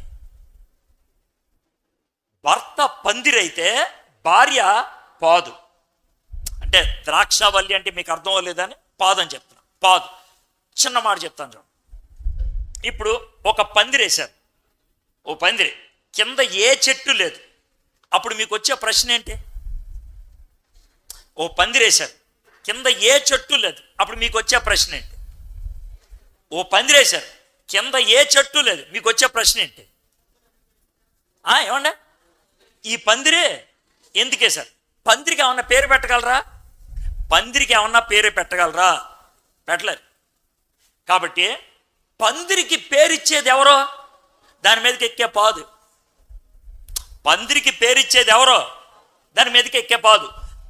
భర్త పందిరి అయితే భార్య పాదు. అంటే ద్రాక్షవల్లి అంటే మీకు అర్థం అవ్వలేదని పాదు అని చెప్తున్నా. పాదు చిన్న మాట చెప్తాను చూడండి. ఇప్పుడు ఒక పందిరేశారు, ఓ పందిరి కింద ఏ చెట్టు లేదు. అప్పుడు మీకు వచ్చే ప్రశ్న ఏంటి? ఓ పందిరేశారు కింద ఏ చెట్టు లేదు, అప్పుడు మీకు వచ్చే ప్రశ్న ఏంటి? ఓ పందిరేశారు కింద ఏ చెట్టు లేదు, మీకు వచ్చే ప్రశ్న ఏంటి? ఏమండి ఈ పందిరే ఎందుకేశారు? పందిరికి ఏమన్నా పేరు పెట్టగలరా? పందిరికి ఏమన్నా పేరు పెట్టగలరా? పెట్టలేరు. కాబట్టి పందిరికి పేరిచ్చేది ఎవరో? దాని మీదకి ఎక్కే పాదు. పందిరికి పేరిచ్చేది ఎవరో? దాని మీదకి ఎక్కే పాదు.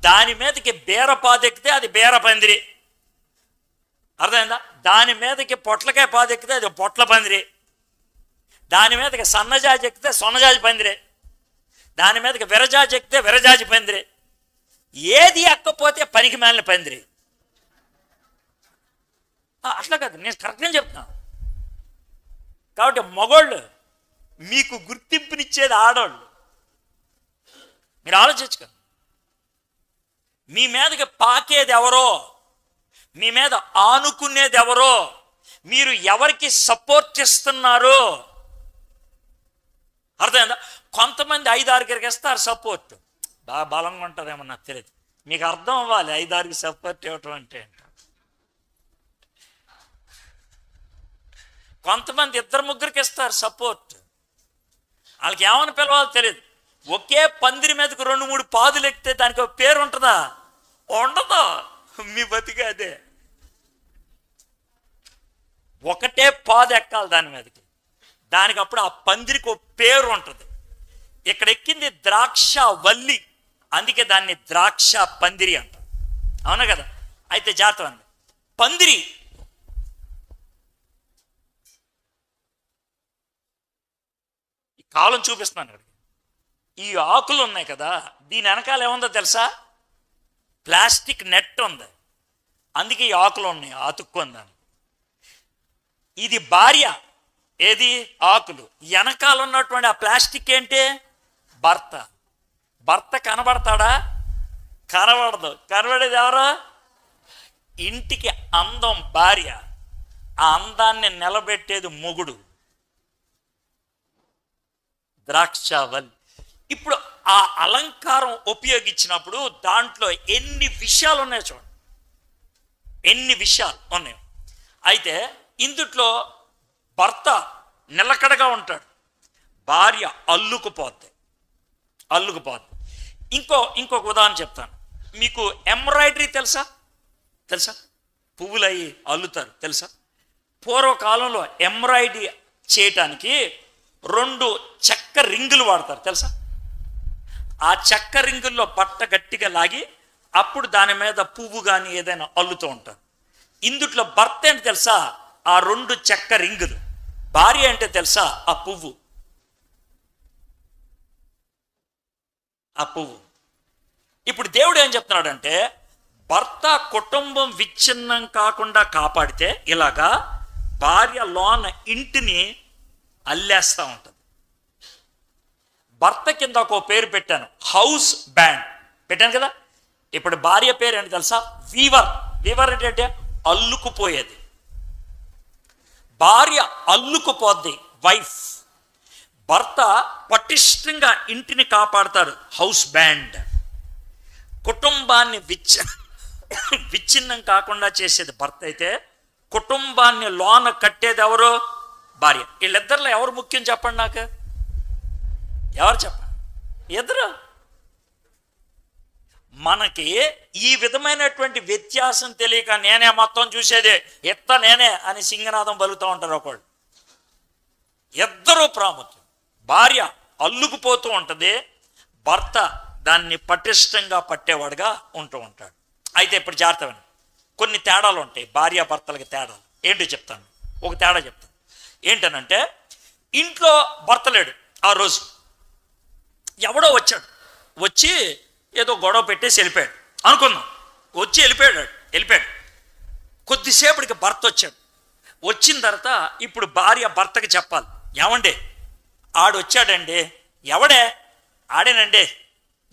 దాని మీదకి బీర పాదు ఎక్కితే అది బీర పందిరి, అర్థమైందా? దాని మీదకి పొట్లకాయ పాదు ఎక్కితే అది పొట్ల పందిరి. దాని మీదకి సన్నజాజి ఎక్కితే సొన్నజాజి పందిరే. దాని మీదకి విరజాజి ఎక్కితే విరజాజి పందిరే. ఏది ఎక్కపోతే పనికి మాలిన పందిరి. అట్లా కాదు, నేను కరెక్ట్గా చెప్తాను. కాబట్టి మగోళ్ళు మీకు గుర్తింపునిచ్చేది ఆడవాళ్ళు. మీరు ఆలోచించుకోండి. మీ మీదకి పాకేది ఎవరో, మీ మీద ఆనుకునేది ఎవరో, మీరు ఎవరికి సపోర్ట్ ఇస్తున్నారు అర్థమైందా? కొంతమంది 5-6కి ఇస్తారు సపోర్ట్, బాగా బలంగా ఉంటుందేమో నాకు తెలియదు. మీకు అర్థం అవ్వాలి 5-6కి సపోర్ట్ ఇవ్వటం అంటే. కొంతమంది 2-3కి ఇస్తారు సపోర్ట్, వాళ్ళకి ఏమని పిలవాలో తెలియదు. ఒకే పందిరి మీదకు 2-3 పాదులు ఎక్కితే దానికి ఒక పేరు ఉంటుందా? ఉండదు. మీ బతికే అదే. ఒకటే పాదు ఎక్కాలి దాని మీదకి, దానికి అప్పుడు ఆ పందిరికి ఒక పేరు ఉంటుంది. ఇక్కడ ఎక్కింది ద్రాక్ష వల్లి, అందుకే దాన్ని ద్రాక్ష పందిరి అంటారు. అవునా కదా? అయితే జాగ్రత్త అండి, పందిరి ఈ కాలం చూపిస్తున్నాను ఇక్కడ. ఈ ఆకులు ఉన్నాయి కదా, దీని వెనకాల ఏముందో తెలుసా? ప్లాస్టిక్ నెట్ ఉంది, అందుకే ఈ ఆకులు ఉన్నాయి అతుక్కుందని. ఇది భార్య, ఏది ఆకులు. వెనకాల ఉన్నటువంటి ఆ ప్లాస్టిక్ ఏంటి? భర్త. భర్త కనబడతాడా? కనబడదు. కనబడేది ఎవరు? ఇంటికి అందం భార్య, ఆ అందాన్ని నిలబెట్టేది మొగుడు, ద్రాక్షవల్లి. ఇప్పుడు ఆ అలంకారం ఉపయోగించినప్పుడు దాంట్లో ఎన్ని విషయాలు ఉన్నాయో చూడండి, ఎన్ని విషయాలు ఉన్నాయి. అయితే ఇందుట్లో భర్త నిలకడగా ఉంటాడు, భార్య అల్లుకుపోద్ది. ఇంకొక ఉదాహరణ చెప్తాను మీకు. ఎంబ్రాయిడరీ తెలుసా? పువ్వులు అయ్యి అల్లుతారు తెలుసా? పూర్వకాలంలో ఎంబ్రాయిడరీ చేయటానికి 2 చెక్క రింగులు వాడతారు తెలుసా? ఆ చెక్క రింగుల్లో బట్ట గట్టిగా లాగి అప్పుడు దాని మీద పువ్వు కానీ ఏదైనా అల్లుతూ ఉంటారు. ఇందుట్లో భర్త ఏంటి తెలుసా? ఆ 2 చెక్క రింగులు. భార్య అంటే తెలుసా? ఆ పువ్వు. ఇప్పుడు దేవుడు ఏం చెప్తున్నాడంటే, భర్త కుటుంబం విచ్ఛిన్నం కాకుండా కాపాడితే ఇలాగా భార్య లోన ఇంటిని అల్లేస్తూ ఉంటుంది. భర్త కింద ఒక పేరు పెట్టాను, హౌస్ బ్యాండ్ పెట్టాను కదా. ఇప్పుడు భార్య పేరు ఏంటి తెలుసా? వీవర్. వీవర్ అంటే అల్లుకుపోయేది. భార్య అల్లుకుపోద్ది, వైఫ్. భర్త పటిష్టంగా ఇంటిని కాపాడతారు, హౌస్ బ్యాండ్. కుటుంబాన్ని విచ్ఛిన్నం కాకుండా చేసేది భర్త అయితే, కుటుంబాన్ని లోన కట్టేది ఎవరు? భార్య. వీళ్ళిద్దరిలో ఎవరు ముఖ్యం చెప్పండి నాకు? ఎవరు చెప్పండి? ఇద్దరు. మనకి ఈ విధమైనటువంటి వ్యత్యాసం తెలియక నేనే మొత్తం చూసేదే, నేనే అని సింగనాదం పలుకుతూ ఉంటారు ఒకళ్ళు. ఇద్దరు ప్రాముఖ్యం. భార్య అల్లుకుపోతూ ఉంటుంది, భర్త దాన్ని పటిష్టంగా పట్టేవాడుగా ఉంటూ ఉంటాడు. అయితే ఇప్పుడు జాగ్రత్త, కొన్ని తేడాలు ఉంటాయి భార్య భర్తలకి తేడాలు. ఏంటో చెప్తాను, ఒక తేడా చెప్తాను. ఏంటనంటే, ఇంట్లో భర్త లేడు ఆ రోజు, ఎవడో వచ్చాడు, వచ్చి ఏదో గొడవ పెట్టేసి వెళ్ళిపోయాడు అనుకుందాం. వచ్చి వెళ్ళిపోయాడు. కొద్దిసేపటికి భర్త వచ్చాడు. వచ్చిన తర్వాత ఇప్పుడు భార్య భర్తకి చెప్పాలి, ఏమండి ఆడొచ్చాడండి. ఎవడే? ఆడేనండి.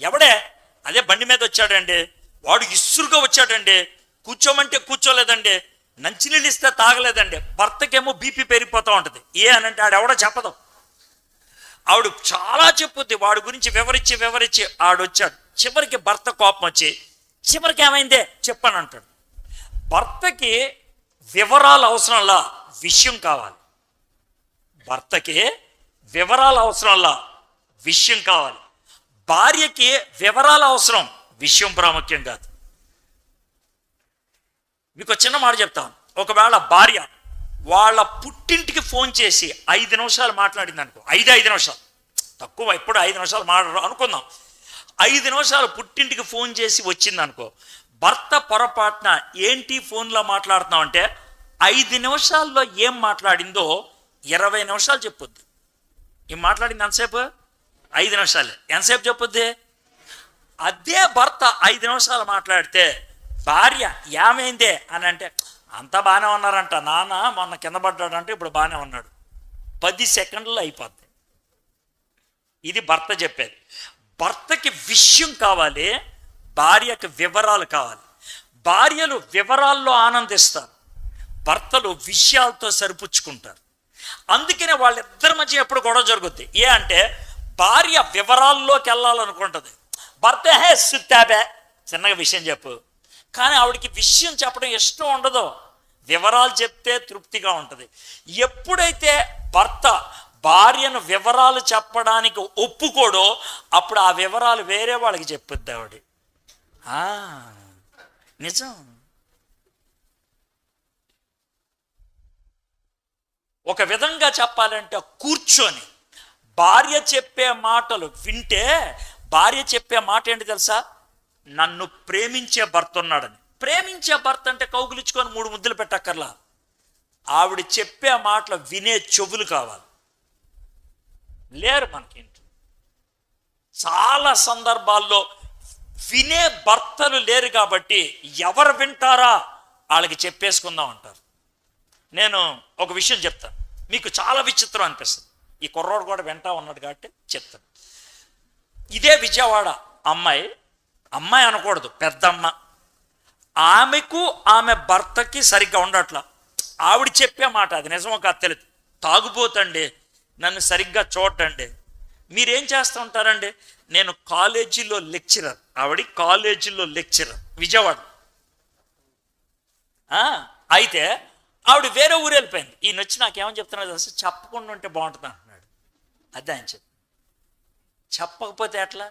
ఎవడే? అదే బండి మీద వచ్చాడండి, వాడు ఇసురుగా వచ్చాడండి, కూర్చోమంటే కూర్చోలేదండి, మంచినీళ్ళు ఇస్తే తాగలేదండి. భర్తకేమో బీపీ పెరిగిపోతూ ఉంటుంది. ఏ అనంటే ఆడెవడో చెప్పదు, ఆవిడ చాలా చెప్పుద్ది, వాడి గురించి వివరించి ఆడొచ్చాడు. చివరికి భర్త కోపం వచ్చి, చివరికి ఏమైందే చెప్పని అంటాడు. భర్తకి వివరాలు అవసరంలా, విషయం కావాలి. భర్తకి వివరాలు అవసరంలా, విషయం కావాలి. భార్యకి వివరాలు అవసరం, విషయం ప్రాముఖ్యం కాదు. మీకు చిన్న మాట చెప్తాను. ఒకవేళ భార్య వాళ్ళ పుట్టింటికి ఫోన్ చేసి 5 నిమిషాలు మాట్లాడింది అనుకో, 5 నిమిషాలు తక్కువ, ఎప్పుడు 5 నిమిషాలు మాట్లాడరు అనుకుందాం. 5 నిమిషాలు పుట్టింటికి ఫోన్ చేసి వచ్చింది అనుకో, భర్త పొరపాటున ఏంటి ఫోన్లో మాట్లాడుతున్నాం అంటే 5 నిమిషాల్లో ఏం మాట్లాడిందో 20 నిమిషాలు చెప్పుద్ది. ఏం మాట్లాడింది ఎంతసేపు? 5 నిమిషాలే. ఎంతసేపు చెప్పుద్ది? అదే భర్త 5 నిమిషాలు మాట్లాడితే భార్య ఏమైందే అని అంటే, అంతా బాగానే ఉన్నారంట, నాన్న మొన్న కింద పడ్డాడంటే ఇప్పుడు బాగానే ఉన్నాడు. 10 సెకండ్లు అయిపోద్ది. ఇది భర్త చెప్పేది. భర్తకి విషయం కావాలి, భార్యకి వివరాలు కావాలి. భార్యలు వివరాల్లో ఆనందిస్తారు, భర్తలు విషయాలతో సరిపుచ్చుకుంటారు. అందుకనే వాళ్ళిద్దరి మధ్య ఎప్పుడు గొడవ జరుగుద్ది. ఏ అంటే భార్య వివరాల్లోకి వెళ్ళాలనుకుంటుంది, భర్త హే సుత్తాబే చిన్నగా విషయం చెప్పు. కానీ ఆవిడికి విషయం చెప్పడం ఇష్టం ఉండదు, వివరాలు చెప్తే తృప్తిగా ఉంటుంది. ఎప్పుడైతే భర్త భార్యను వివరాలు చెప్పడానికి ఒప్పుకోడో అప్పుడు ఆ వివరాలు వేరే వాళ్ళకి చెప్పుద్ది ఆవిడ. నిజం. ఒక విధంగా చెప్పాలంటే కూర్చొని భార్య చెప్పే మాటలు వింటే, భార్య చెప్పే మాట ఏంటి తెలుసా? నన్ను ప్రేమించే భర్త ఉన్నాడని. ప్రేమించే భర్త అంటే కౌగులించుకొని 3 ముద్దులు పెట్టక్కర్లా, ఆవిడ చెప్పే మాటలు వినే చెవులు కావాలి. లేరు మనకేంటి, చాలా సందర్భాల్లో వినే భర్తలు లేరు. కాబట్టి ఎవరు వింటారా వాళ్ళకి చెప్పేసుకుందాం అంటారు. నేను ఒక విషయం చెప్తాను, మీకు చాలా విచిత్రం అనిపిస్తుంది. ఈ కుర్రోడు కూడా వింటా ఉన్నాడు కాబట్టి చెప్తాను. ఇదే విజయవాడ అమ్మాయి అనకూడదు, పెద్దమ్మ. ఆమెకు ఆమె భర్తకి సరిగ్గా ఉండట్లా. ఆవిడ చెప్పే మాట అది నిజమో కాదు తెలియదు. తాగుబోతండి, నన్ను సరిగ్గా చూడండి. మీరేం చేస్తూ ఉంటారండి? నేను కాలేజీలో లెక్చరర్, ఆవిడ కాలేజీలో లెక్చరర్ విజయవాడ. అయితే ఆవిడ వేరే ఊరు వెళ్ళిపోయింది. ఈయన వచ్చి నాకేమని చెప్తున్నాడు అసలు, చెప్పకుండా ఉంటే బాగుంటుంది అంటున్నాడు. అదే ఆయన చెప్పి, చెప్పకపోతే ఎట్లా?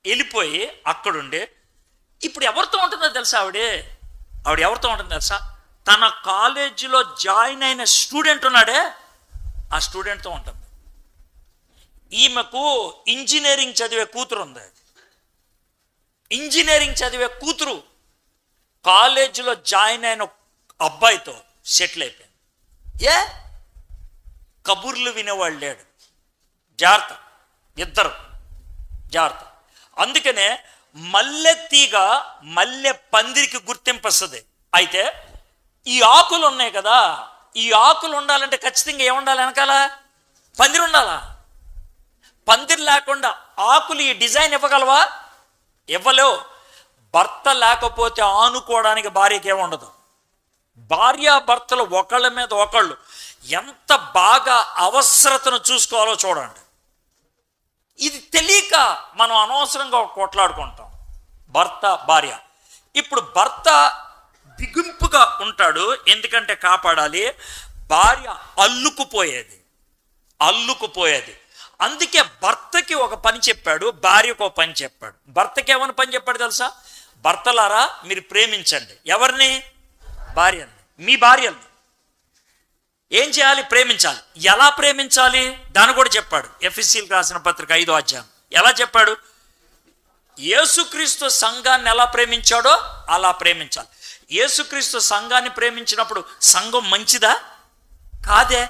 వెళ్ళిపోయి అక్కడుండి ఇప్పుడు ఎవరితో ఉంటుందో తెలుసా? ఆవిడ ఎవరితో ఉంటుందో తెలుసా? తన కాలేజీలో జాయిన్ అయిన స్టూడెంట్ ఉన్నాడే, ఆ స్టూడెంట్తో ఉంటుంది. ఈమెకు ఇంజనీరింగ్ చదివే కూతురు ఉంది. ఇంజనీరింగ్ చదివే కూతురు కాలేజీలో జాయిన్ అయిన అబ్బాయితో సెటిల్ అయిపోయింది. కబుర్లు వినేవాళ్ళు లేడు. జాగ్రత్త, ఇద్దరు జాగ్రత్త. అందుకనే మల్లె తీగ మల్లె పందిరికి గుర్తింపస్తుంది. అయితే ఈ ఆకులు ఉన్నాయి కదా, ఈ ఆకులు ఉండాలంటే ఖచ్చితంగా ఏముండాలి? వెనకాల పందిరి ఉండాలా? పందిరి లేకుండా ఆకులు ఈ డిజైన్ ఇవ్వగలవా? ఇవ్వలేవు. భర్త లేకపోతే ఆనుకోవడానికి భార్యకి ఏముండదు. భార్యాభర్తలు ఒకళ్ళ మీద ఒకళ్ళు ఎంత బాగా అవసరతను చూసుకోవాలో చూడండి. ఇది తెలియక మనం అనవసరంగా కొట్లాడుకుంటాం, భర్త భార్య. ఇప్పుడు భర్త బిగింపుగా ఉంటాడు, ఎందుకంటే కాపాడాలి. భార్య అల్లుకుపోయేది. అందుకే భర్తకి ఒక పని చెప్పాడు, భార్యకు ఒక పని చెప్పాడు. భర్తకి ఏమని పని చెప్పాడు తెలుసా? భర్తలారా మీరు ప్రేమించండి. ఎవరిని? భార్యని. మీ భార్యల్ని ఏం చేయాలి? ప్రేమించాలి. ఎలా ప్రేమించాలి దాన్ని కూడా చెప్పాడు. ఎఫెసీయులకు రాసిన పత్రిక 5వ అధ్యాయం. ఎలా చెప్పాడు? యేసుక్రీస్తు సంఘాన్ని ఎలా ప్రేమించాడో అలా ప్రేమించాలి. యేసుక్రీస్తు సంఘాన్ని ప్రేమించినప్పుడు సంఘం మంచిదా? కాదే.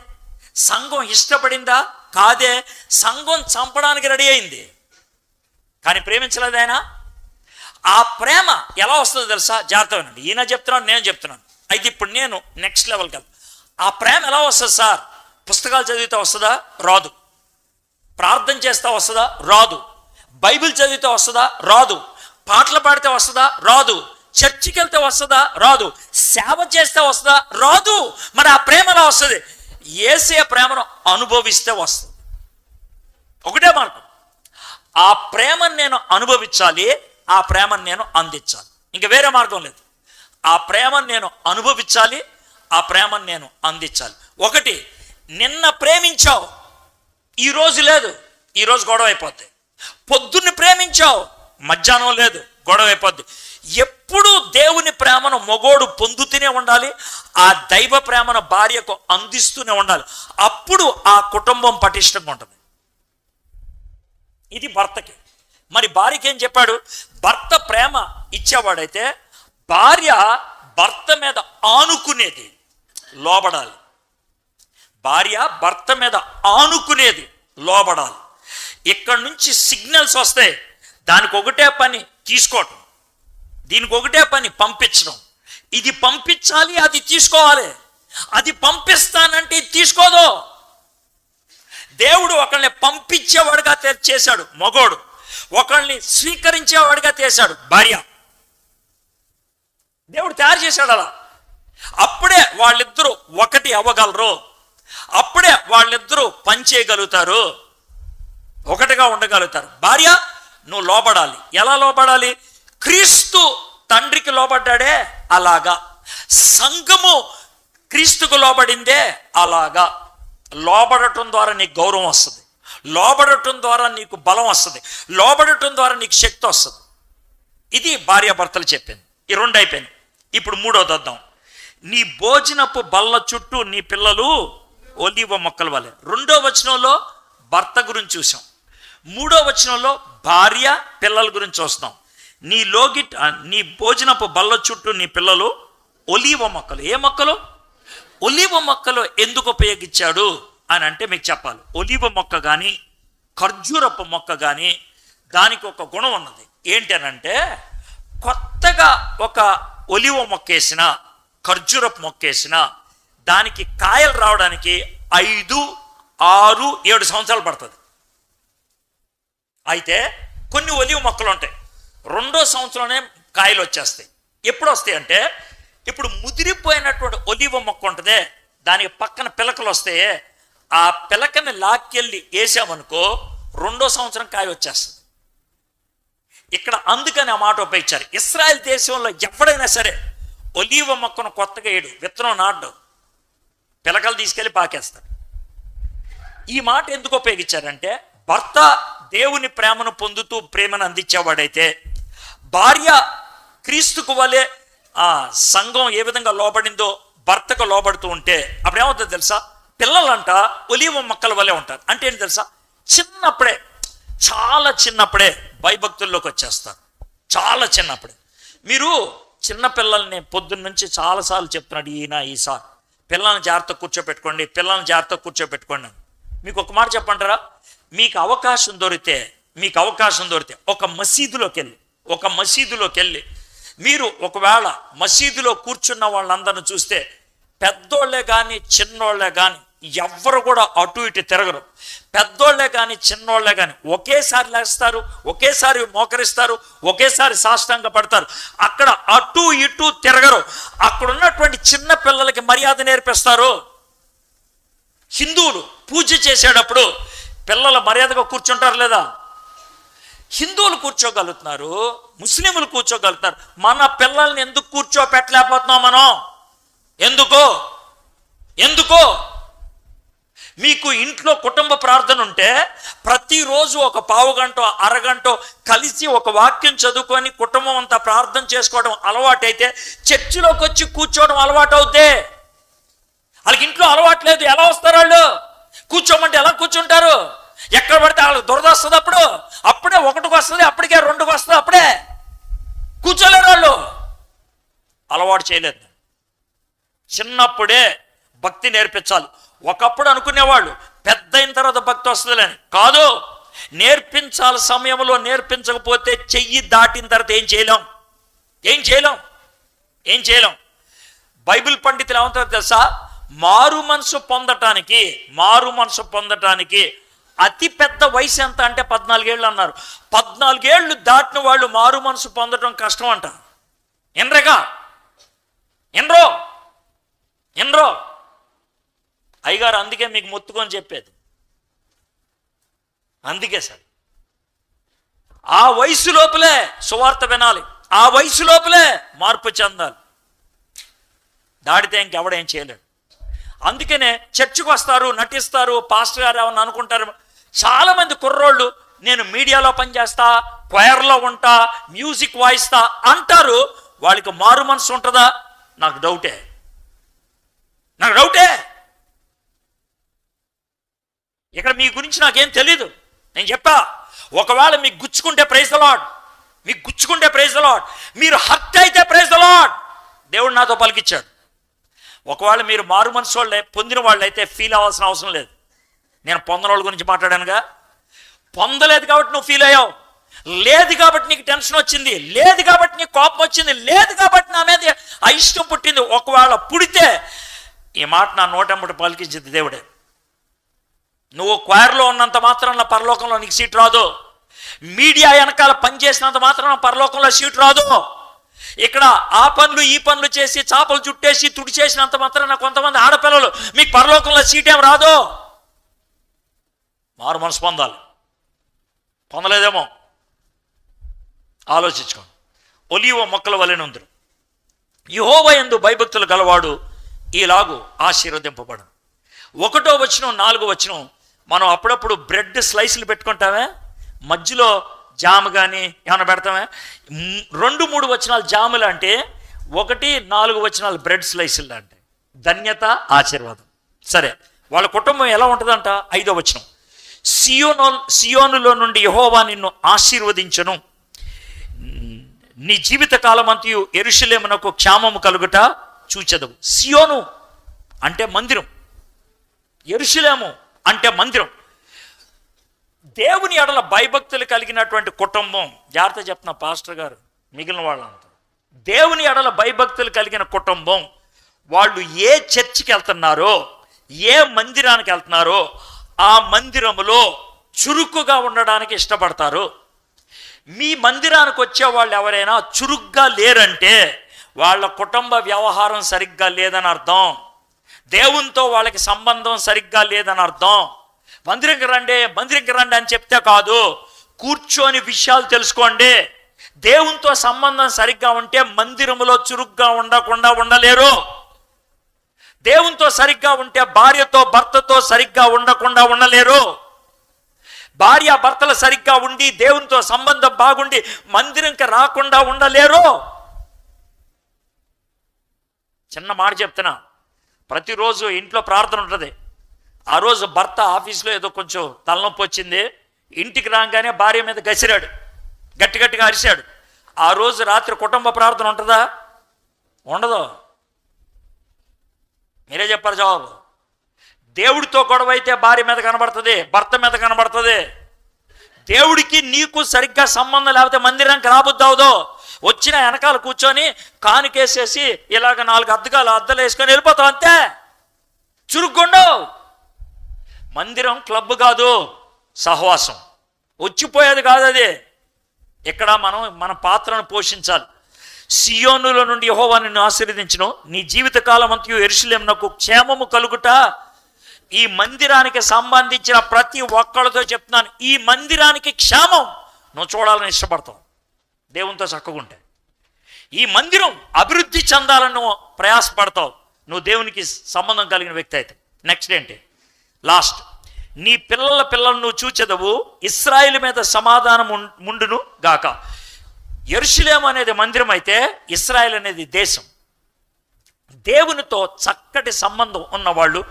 సంఘం ఇష్టపడిందా? కాదే. సంఘం చంపడానికి రెడీ అయింది, కానీ ప్రేమించలేదు ఆయన. ఆ ప్రేమ ఎలా వస్తుందో తెలుసా? జాగ్రత్తగా ఈయన చెప్తున్నాను, నేను చెప్తున్నాను. అయితే ఇప్పుడు నేను నెక్స్ట్ లెవెల్కి వెళ్తాను. ఆ ప్రేమ ఎలా వస్తుంది సార్? పుస్తకాలు చదివితే వస్తుందా? రాదు. ప్రార్థన చేస్తా వస్తుందా? రాదు. బైబిల్ చదివితే వస్తుందా? రాదు. పాటలు పాడితే వస్తుందా? రాదు. చర్చికి వెళ్తే వస్తుందా? రాదు. సేవ చేస్తే వస్తుందా? రాదు. మరి ఆ ప్రేమలో వస్తుంది, యేసయ్య ప్రేమను అనుభవిస్తే వస్తుంది. ఒకటే మార్గం, ఆ ప్రేమను నేను అనుభవించాలి, ఆ ప్రేమను నేను అందించాలి. ఇంక వేరే మార్గం లేదు. ఆ ప్రేమను నేను అనుభవించాలి, ఆ ప్రేమను నేను అందించాలి. ఒకటి, నిన్న ప్రేమించావు, ఈరోజు లేదు, ఈరోజు గొడవ అయిపోద్ది. పొద్దున్న ప్రేమించావు, మధ్యాహ్నం లేదు, గొడవ అయిపోద్ది. ఎప్పుడు దేవుని ప్రేమను మొగోడు పొందుతూనే ఉండాలి, ఆ దైవ ప్రేమను భార్యకు అందిస్తూనే ఉండాలి. అప్పుడు ఆ కుటుంబం పటిష్టంగా ఉంటుంది. ఇది భర్తకి. మరి భార్యకి ఏం చెప్పాడు? భర్త ప్రేమ ఇచ్చేవాడైతే భార్య భర్త మీద ఆనుకునేది, లోబడాలి. భార్య భర్త మీద ఆనుకునేది, లోబడాలి. ఇక్కడ నుంచి సిగ్నల్స్ వస్తాయి, దానికి ఒకటే పని తీసుకోవటం, దీనికి ఒకటే పని పంపించడం. ఇది పంపించాలి, అది తీసుకోవాలి. అది పంపిస్తానంటే ఇది తీసుకోదు. దేవుడు ఒకళ్ళని పంపించేవాడుగా చేశాడు మగోడు, ఒకళ్ళని స్వీకరించేవాడుగా చేశాడు భార్య. దేవుడు తయారు చేశాడు అలా. అప్పుడే వాళ్ళిద్దరూ ఒకటి అవ్వగలరు, అప్పుడే వాళ్ళిద్దరూ పనిచేయగలుగుతారు, ఒకటిగా ఉండగలుగుతారు. భార్య, నువ్వు లోబడాలి. ఎలా లోబడాలి? క్రీస్తు తండ్రికి లోబడ్డాడే అలాగా, సంఘము క్రీస్తుకు లోబడిందే అలాగా. లోబడటం ద్వారా నీకు గౌరవం వస్తుంది, లోబడటం ద్వారా నీకు బలం వస్తుంది, లోబడటం ద్వారా నీకు శక్తి వస్తుంది. ఇది భార్యాభర్తలు చెప్పింది. ఈ రెండు అయిపోయింది. ఇప్పుడు మూడోది వద్దాం. నీ భోజనపు బల్ల చుట్టూ నీ పిల్లలు ఒలీవ మొక్కల వలె. 2వ వచనంలో భర్త గురించి చూసాం, 3వ వచనంలో భార్య పిల్లల గురించి చూస్తాం. నీ భోజనపు బల్ల చుట్టూ నీ పిల్లలు ఒలీవ మొక్కలు. ఏ మొక్కలు? ఒలీవ మొక్కలు ఎందుకు ఉపయోగించాడు అని అంటే మీకు చెప్పాలి. ఒలీవ మొక్క కానీ ఖర్జూరపు మొక్క కానీ దానికి ఒక గుణం ఉన్నది. ఏంటి అని అంటే, కొత్తగా ఒక ఒలీవ మొక్క వేసిన, ఖర్జూరపు మొక్క వేసిన దానికి కాయలు రావడానికి 5, 6, 7 సంవత్సరాలు పడుతుంది. అయితే కొన్ని ఒలీవ మొక్కలు ఉంటాయి, 2వ సంవత్సరంలోనే కాయలు వచ్చేస్తాయి. ఎప్పుడు వస్తాయి అంటే, ఇప్పుడు ముదిరిపోయినటువంటి ఒలీవ మొక్క ఉంటుందే, దానికి పక్కన పిలకలు వస్తాయే, ఆ పిలకని లాక్కెళ్ళి వేసామనుకో 2వ సంవత్సరం కాయ వచ్చేస్తుంది. ఇక్కడ అందుకని ఆ మాట ఉపయోగించారు. ఇశ్రాయేల్ దేశంలో ఎవడైనా సరే ఒలీవ మొక్కను కొత్తగా వేయడు, విత్తనం నాటు, పిలకలు తీసుకెళ్ళి పాకేస్తాడు. ఈ మాట ఎందుకు ఉపయోగించారంటే, భర్త దేవుని ప్రేమను పొందుతూ ప్రేమను అందించేవాడైతే, భార్య క్రీస్తుకు వలె సంఘం ఏ విధంగా లోబడిందో భర్తకు లోబడుతూ ఉంటే అప్పుడు ఏమవుతుందో తెలుసా? పిల్లలంట ఒలీవ మొక్కల వలె ఉంటారు. అంటే ఏంటి తెలుసా? చిన్నప్పుడే, చాలా చిన్నప్పుడే భయభక్తుల్లోకి వచ్చేస్తారు. చాలా చిన్నప్పుడే. మీరు చిన్న పిల్లల్ని పొద్దున్న నుంచి చాలాసార్లు చెప్తున్నాడు ఈసారి, పిల్లల్ని జాగ్రత్తగా కూర్చోపెట్టుకోండి, పిల్లల్ని జాగ్రత్తగా కూర్చోపెట్టుకోండి. మీకు ఒక మాట చెప్పంటారా? మీకు అవకాశం దొరికితే ఒక మసీదులోకి వెళ్ళి మీరు ఒకవేళ మసీదులో కూర్చున్న వాళ్ళందరిని చూస్తే పెద్దోళ్లే కానీ చిన్నోళ్లే కానీ ఎవ్వరు కూడా అటు ఇటు తిరగరు. పెద్దోళ్లే కానీ చిన్నోళ్లే కానీ ఒకేసారి లేస్తారు, ఒకేసారి మోకరిస్తారు, ఒకేసారి సాష్టాంగ పడతారు. అక్కడ అటు ఇటు తిరగరు. అక్కడ ఉన్నటువంటి చిన్న పిల్లలకి మర్యాద నేర్పిస్తారు. హిందువులు పూజ చేసేటప్పుడు పిల్లల మర్యాదగా కూర్చుంటారు లేదా? హిందువులు కూర్చోగలుగుతున్నారు, ముస్లింలు కూర్చోగలుగుతారు. మన పిల్లల్ని ఎందుకు కూర్చోపెట్టలేకపోతున్నాం మనం? ఎందుకో మీకు ఇంట్లో కుటుంబ ప్రార్థన ఉంటే ప్రతిరోజు ఒక పావుగంట, అరగంట కలిసి ఒక వాక్యం చదువుకొని కుటుంబం అంతా ప్రార్థన చేసుకోవడం అలవాటైతే చర్చిలోకి వచ్చి కూర్చోవడం అలవాటు అవుతే, వాళ్ళకి ఇంట్లో అలవాటు లేదు. ఎలా వస్తారు వాళ్ళు? కూర్చోమంటే ఎలా కూర్చుంటారు? ఎక్కడ పడితే వాళ్ళకి దురద వస్తుంది. అప్పుడే 1కి వస్తుంది, అప్పటికే 2కి వస్తుంది, అప్పుడే కూర్చోలేరు వాళ్ళు. అలవాటు చేయలేదు. చిన్నప్పుడే భక్తి నేర్పించాలి. ఒకప్పుడు అనుకునేవాళ్ళు పెద్ద అయిన తర్వాత భక్తి వస్తుందిలేని. కాదు, నేర్పించాలి. సమయంలో నేర్పించకపోతే చెయ్యి దాటిన తర్వాత ఏం చేయలేం. బైబిల్ పండితులు ఏమంటారో తెలుసా? మారు మనసు పొందటానికి అతి పెద్ద వయసు ఎంత అంటే 14 ఏళ్ళు అన్నారు. 14 ఏళ్ళు దాటిన వాళ్ళు మారు మనసు పొందడం కష్టం అంట. ఎన్రగా ఎన్రో అయ్యగారు, అందుకే మీకు మొత్తుకొని చెప్పేది, అందుకే సార్ ఆ వయసు లోపలే సువార్త వినాలి, ఆ వయసు లోపలే మార్పు చెందాలి. దాడితే ఇంకెవడేం చేయలేడు. అందుకనే చర్చికి వస్తారు, నటిస్తారు, పాస్టర్ గారు ఏమన్నా అనుకుంటారు. చాలామంది కుర్రోళ్ళు నేను మీడియాలో పనిచేస్తా, క్వైర్లో ఉంటా, మ్యూజిక్ వాయిస్తా అంటారు. వాళ్ళకి మారు మనసు ఉంటుందా? నాకు డౌటే. ఇక్కడ మీ గురించి నాకేం తెలీదు, నేను చెప్పా. ఒకవేళ మీకు గుచ్చుకుంటే ప్రైజ్ ద లార్డ్, మీరు హర్ట్ అయితే ప్రైజ్ ద లార్డ్, దేవుడు నాతో పలికిచ్చాడు. ఒకవేళ మీరు మారు మనసు వాళ్ళే పొందిన వాళ్ళు అయితే ఫీల్ అవ్వాల్సిన అవసరం లేదు. నేను పొందిన వాళ్ళ గురించి మాట్లాడానుగా. పొందలేదు కాబట్టి నువ్వు ఫీల్ అయ్యావు, లేదు కాబట్టి నీకు టెన్షన్ వచ్చింది, లేదు కాబట్టి నీకు కోపం వచ్చింది, లేదు కాబట్టి నా మీద అయిష్టం పుట్టింది. ఒకవేళ పుడితే ఈ మాట నా నోటెంబటి పలికించింది దేవుడే. నువ్వు క్వైర్లో ఉన్నంత మాత్రాన పరలోకంలో నీకు సీట్ రాదు. మీడియా వెనకాల పనిచేసినంత మాత్రాన పరలోకంలో సీట్ రాదు. ఇక్కడ ఆ పనులు ఈ పనులు చేసి చేపలు చుట్టేసి తుడి చేసినంత మాత్రాన కొంతమంది ఆడపిల్లలు మీకు పరలోకంలో సీట్ ఏం రాదు. మారు మనసు పొందాలి. పొందలేదేమో ఆలోచించుకోండి. ఒలీవ మొక్కల వలెనుందురు, యెహోవా యందు భయభక్తులు గలవాడు ఈలాగు ఆశీర్వదింపబడు. 1వ వచనం 4వ వచనం మనం అప్పుడప్పుడు బ్రెడ్ స్లైసులు పెట్టుకుంటామే, మధ్యలో జామ్ కానీ ఏమైనా పెడతామే. 2-3 వచనాలు జాములు అంటే, 1-4 వచనాలు బ్రెడ్ స్లైసులు అంటే ధన్యత, ఆశీర్వాదం. సరే, వాళ్ళ కుటుంబం ఎలా ఉంటుందంట? 5వ వచనం, సియోనులో నుండి యెహోవా నిన్ను ఆశీర్వదించను, నీ జీవిత కాలమంతయు యెరూషలేమునకు క్షేమము కలుగుట చూచెదవు. సియోను అంటే మందిరం, యెరూషలేము అంటే మందిరం. దేవుని ఎడల భయభక్తులు కలిగినటువంటి కుటుంబం, జాగ్రత్త చెప్తున్నా పాస్టర్ గారు, మిగిలిన వాళ్ళంతా, దేవుని ఎడల భయభక్తులు కలిగిన కుటుంబం వాళ్ళు ఏ చర్చికి వెళ్తున్నారో, ఏ మందిరానికి వెళ్తున్నారో ఆ మందిరములో చురుకుగా ఉండడానికి ఇష్టపడతారు. మీ మందిరానికి వచ్చే వాళ్ళు ఎవరైనా చురుగ్గా లేరంటే వాళ్ళ కుటుంబ వ్యవహారం సరిగ్గా లేదని అర్థం, దేవునితో వాళ్ళకి సంబంధం సరిగ్గా లేదని అర్థం. మందిరంకి రండి అని చెప్తే కాదు, కూర్చొని విషయాలు తెలుసుకోండి. దేవునితో సంబంధం సరిగ్గా ఉంటే మందిరములో చురుగ్గా ఉండకుండా ఉండలేరు. దేవునితో సరిగ్గా ఉంటే భార్యతో భర్తతో సరిగ్గా ఉండకుండా ఉండలేరు. భార్య భర్తలు సరిగ్గా ఉండి దేవునితో సంబంధం బాగుండి మందిరంకి రాకుండా ఉండలేరు. చిన్న మాట చెప్తున్నా, ప్రతిరోజు ఇంట్లో ప్రార్థన ఉంటుంది. ఆ రోజు భర్త ఆఫీస్లో ఏదో కొంచెం తలనొప్పి వచ్చింది, ఇంటికి రాగానే భార్య మీద గసిరాడు, గట్టిగా అరిశాడు. ఆ రోజు రాత్రి కుటుంబ ప్రార్థన ఉంటుందా? ఉండదు. మీరే చెప్పారు జవాబు. దేవుడితో గొడవ అయితే భార్య మీద కనబడుతుంది, భర్త మీద కనబడుతుంది. దేవుడికి నీకు సరిగ్గా సంబంధం లేకపోతే మందిరానికి రాబుద్దవుదో. వచ్చిన వెనకాల కూర్చొని కానుకేసేసి ఇలాగ 4 అద్దలు వేసుకొని వెళ్ళిపోతావు అంతే, చురుగ్గుండవు. మందిరం క్లబ్ కాదు, సహవాసం, వచ్చిపోయేది కాదు అది. ఇక్కడ మనం మన పాత్రను పోషించాలి. సియోనులో నుండి యెహోవా నిన్ను ఆశీర్వదించును, నీ జీవితకాలం అంతయు యెరూషలేమునకు క్షేమము కలుగుట. ఈ మందిరానికి సంబంధించిన ప్రతి ఒక్కళ్ళతో చెప్తున్నాను, ఈ మందిరానికి క్షేమం నువ్వు చూడాలని ఇష్టపడతావు దేవునితో చక్కగుంటే. ఈ మందిరం అభివృద్ధి చెందాలని నువ్వు ప్రయాసపడతావు నువ్వు దేవునికి సంబంధం కలిగిన వ్యక్తి అయితే. నెక్స్ట్ ఏంటి? లాస్ట్, నీ పిల్లలను నువ్వు చూచెదవు, ఇశ్రాయేలు మీద సమాధానం ముండును గాక. యెరూషలేము అనేది మందిరం అయితే ఇశ్రాయేల్ అనేది దేశం. దేవునితో చక్కటి సంబంధం ఉన్నవాళ్ళు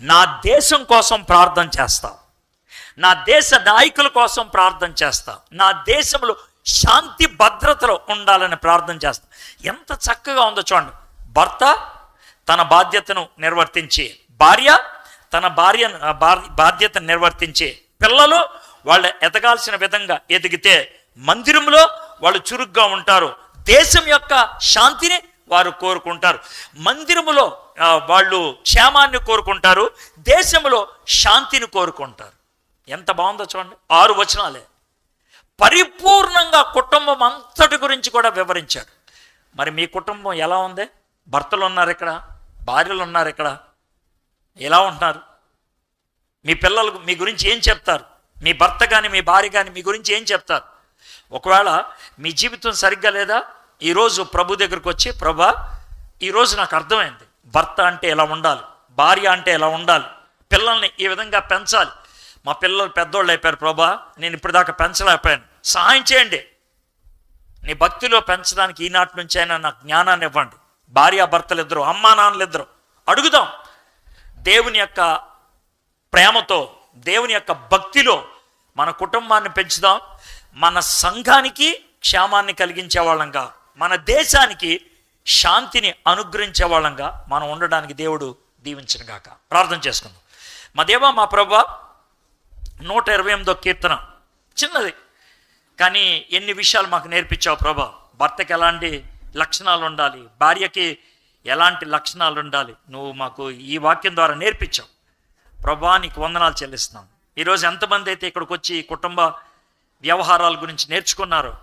నా దేశం కోసం ప్రార్థన చేస్తా, నా దేశ నాయకుల కోసం ప్రార్థన చేస్తా, నా దేశంలో శాంతి భద్రతలో ఉండాలని ప్రార్థన చేస్తా. ఎంత చక్కగా ఉందో చూడండి. భర్త తన బాధ్యతను నిర్వర్తించి, భార్య తన బాధ్యతను నిర్వర్తించి, పిల్లలు వాళ్ళు ఎదగాల్సిన విధంగా ఎదిగితే మందిరంలో వాళ్ళు చురుగ్గా ఉంటారు. దేశం యొక్క శాంతిని వారు కోరుకుంటారు. మందిరములో వాళ్ళు క్షేమాన్ని కోరుకుంటారు, దేశంలో శాంతిని కోరుకుంటారు. ఎంత బాగుందో చూడండి, 6 వచనాలే పరిపూర్ణంగా కుటుంబం అంతటి గురించి కూడా వివరించాడు. మరి మీ కుటుంబం ఎలా ఉంది? భర్తలు ఉన్నారు ఇక్కడ, భార్యలు ఉన్నారు ఇక్కడ, ఎలా ఉంటున్నారు? మీ పిల్లలకు మీ గురించి ఏం చెప్తారు? మీ భర్త కానీ మీ భార్య కానీ మీ గురించి ఏం చెప్తారు? ఒకవేళ మీ జీవితం సరిగ్గా లేదా, ఈరోజు ప్రభు దగ్గరకు వచ్చి, ప్రభా ఈరోజు నాకు అర్థమైంది, భర్త అంటే ఎలా ఉండాలి, భార్య అంటే ఎలా ఉండాలి, పిల్లల్ని ఈ విధంగా పెంచాలి. మా పిల్లలు పెద్దోళ్ళు అయిపోయారు ప్రభా, నేను ఇప్పటిదాకా పెంచలేకపోయాను, సహాయం చేయండి. నీ భక్తిలో పెంచడానికి ఈనాటి నుంచి అయినా నాకు జ్ఞానాన్ని ఇవ్వండి. భార్యాభర్తలు ఇద్దరు, అమ్మా నాన్నలు ఇద్దరు అడుగుదాం. దేవుని యొక్క ప్రేమతో, దేవుని యొక్క భక్తిలో మన కుటుంబాన్ని పెంచుదాం. మన సంఘానికి క్షేమాన్ని కలిగించే వాళ్ళంగా, మన దేశానికి శాంతిని అనుగ్రహించే వాళ్ళంగా మనం ఉండడానికి దేవుడు దీవించును గాక. ప్రార్థన చేసుకుందాం. మా దేవా, మా ప్రభువా, 128వ కీర్తన చిన్నది, కానీ ఎన్ని విషయాలు మాకు నేర్పించావు ప్రభా. భర్తకి ఎలాంటి లక్షణాలు ఉండాలి, భార్యకి ఎలాంటి లక్షణాలు ఉండాలి, నువ్వు మాకు ఈ వాక్యం ద్వారా నేర్పించావు ప్రభా. నీకు వందనాలు చెల్లిస్తున్నాను. ఈరోజు ఎంతమంది అయితే ఇక్కడికి వచ్చి కుటుంబ వ్యవహారాల గురించి నేర్చుకున్నారో,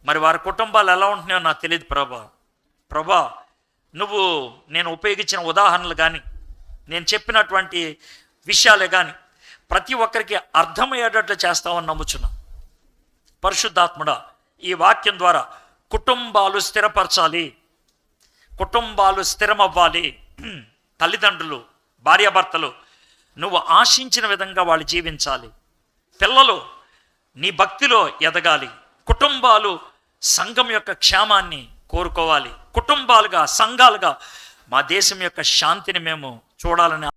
మరి వారి కుటుంబాలు ఎలా ఉంటున్నాయో నాకు తెలియదు ప్రభా. నువ్వు నేను ఉపయోగించిన ఉదాహరణలు కానీ, నేను చెప్పినటువంటి విషయాలే కానీ ప్రతి ఒక్కరికి అర్థమయ్యేటట్లు చేస్తామని నమ్ముచున్నా. పరిశుద్ధాత్ముడా, ఈ వాక్యం ద్వారా కుటుంబాలు స్థిరపరచాలి, కుటుంబాలు స్థిరమవ్వాలి. తల్లిదండ్రులు, భార్యాభర్తలు నువ్వు ఆశించిన విధంగా వాళ్ళు జీవించాలి. పిల్లలు నీ భక్తిలో ఎదగాలి. కుటుంబాలు సంఘం యొక్క క్షేమాన్ని కోరుకోవాలి. కుటుంబాలుగా, సంఘాలుగా మా దేశం యొక్క శాంతిని మేము చూడాలని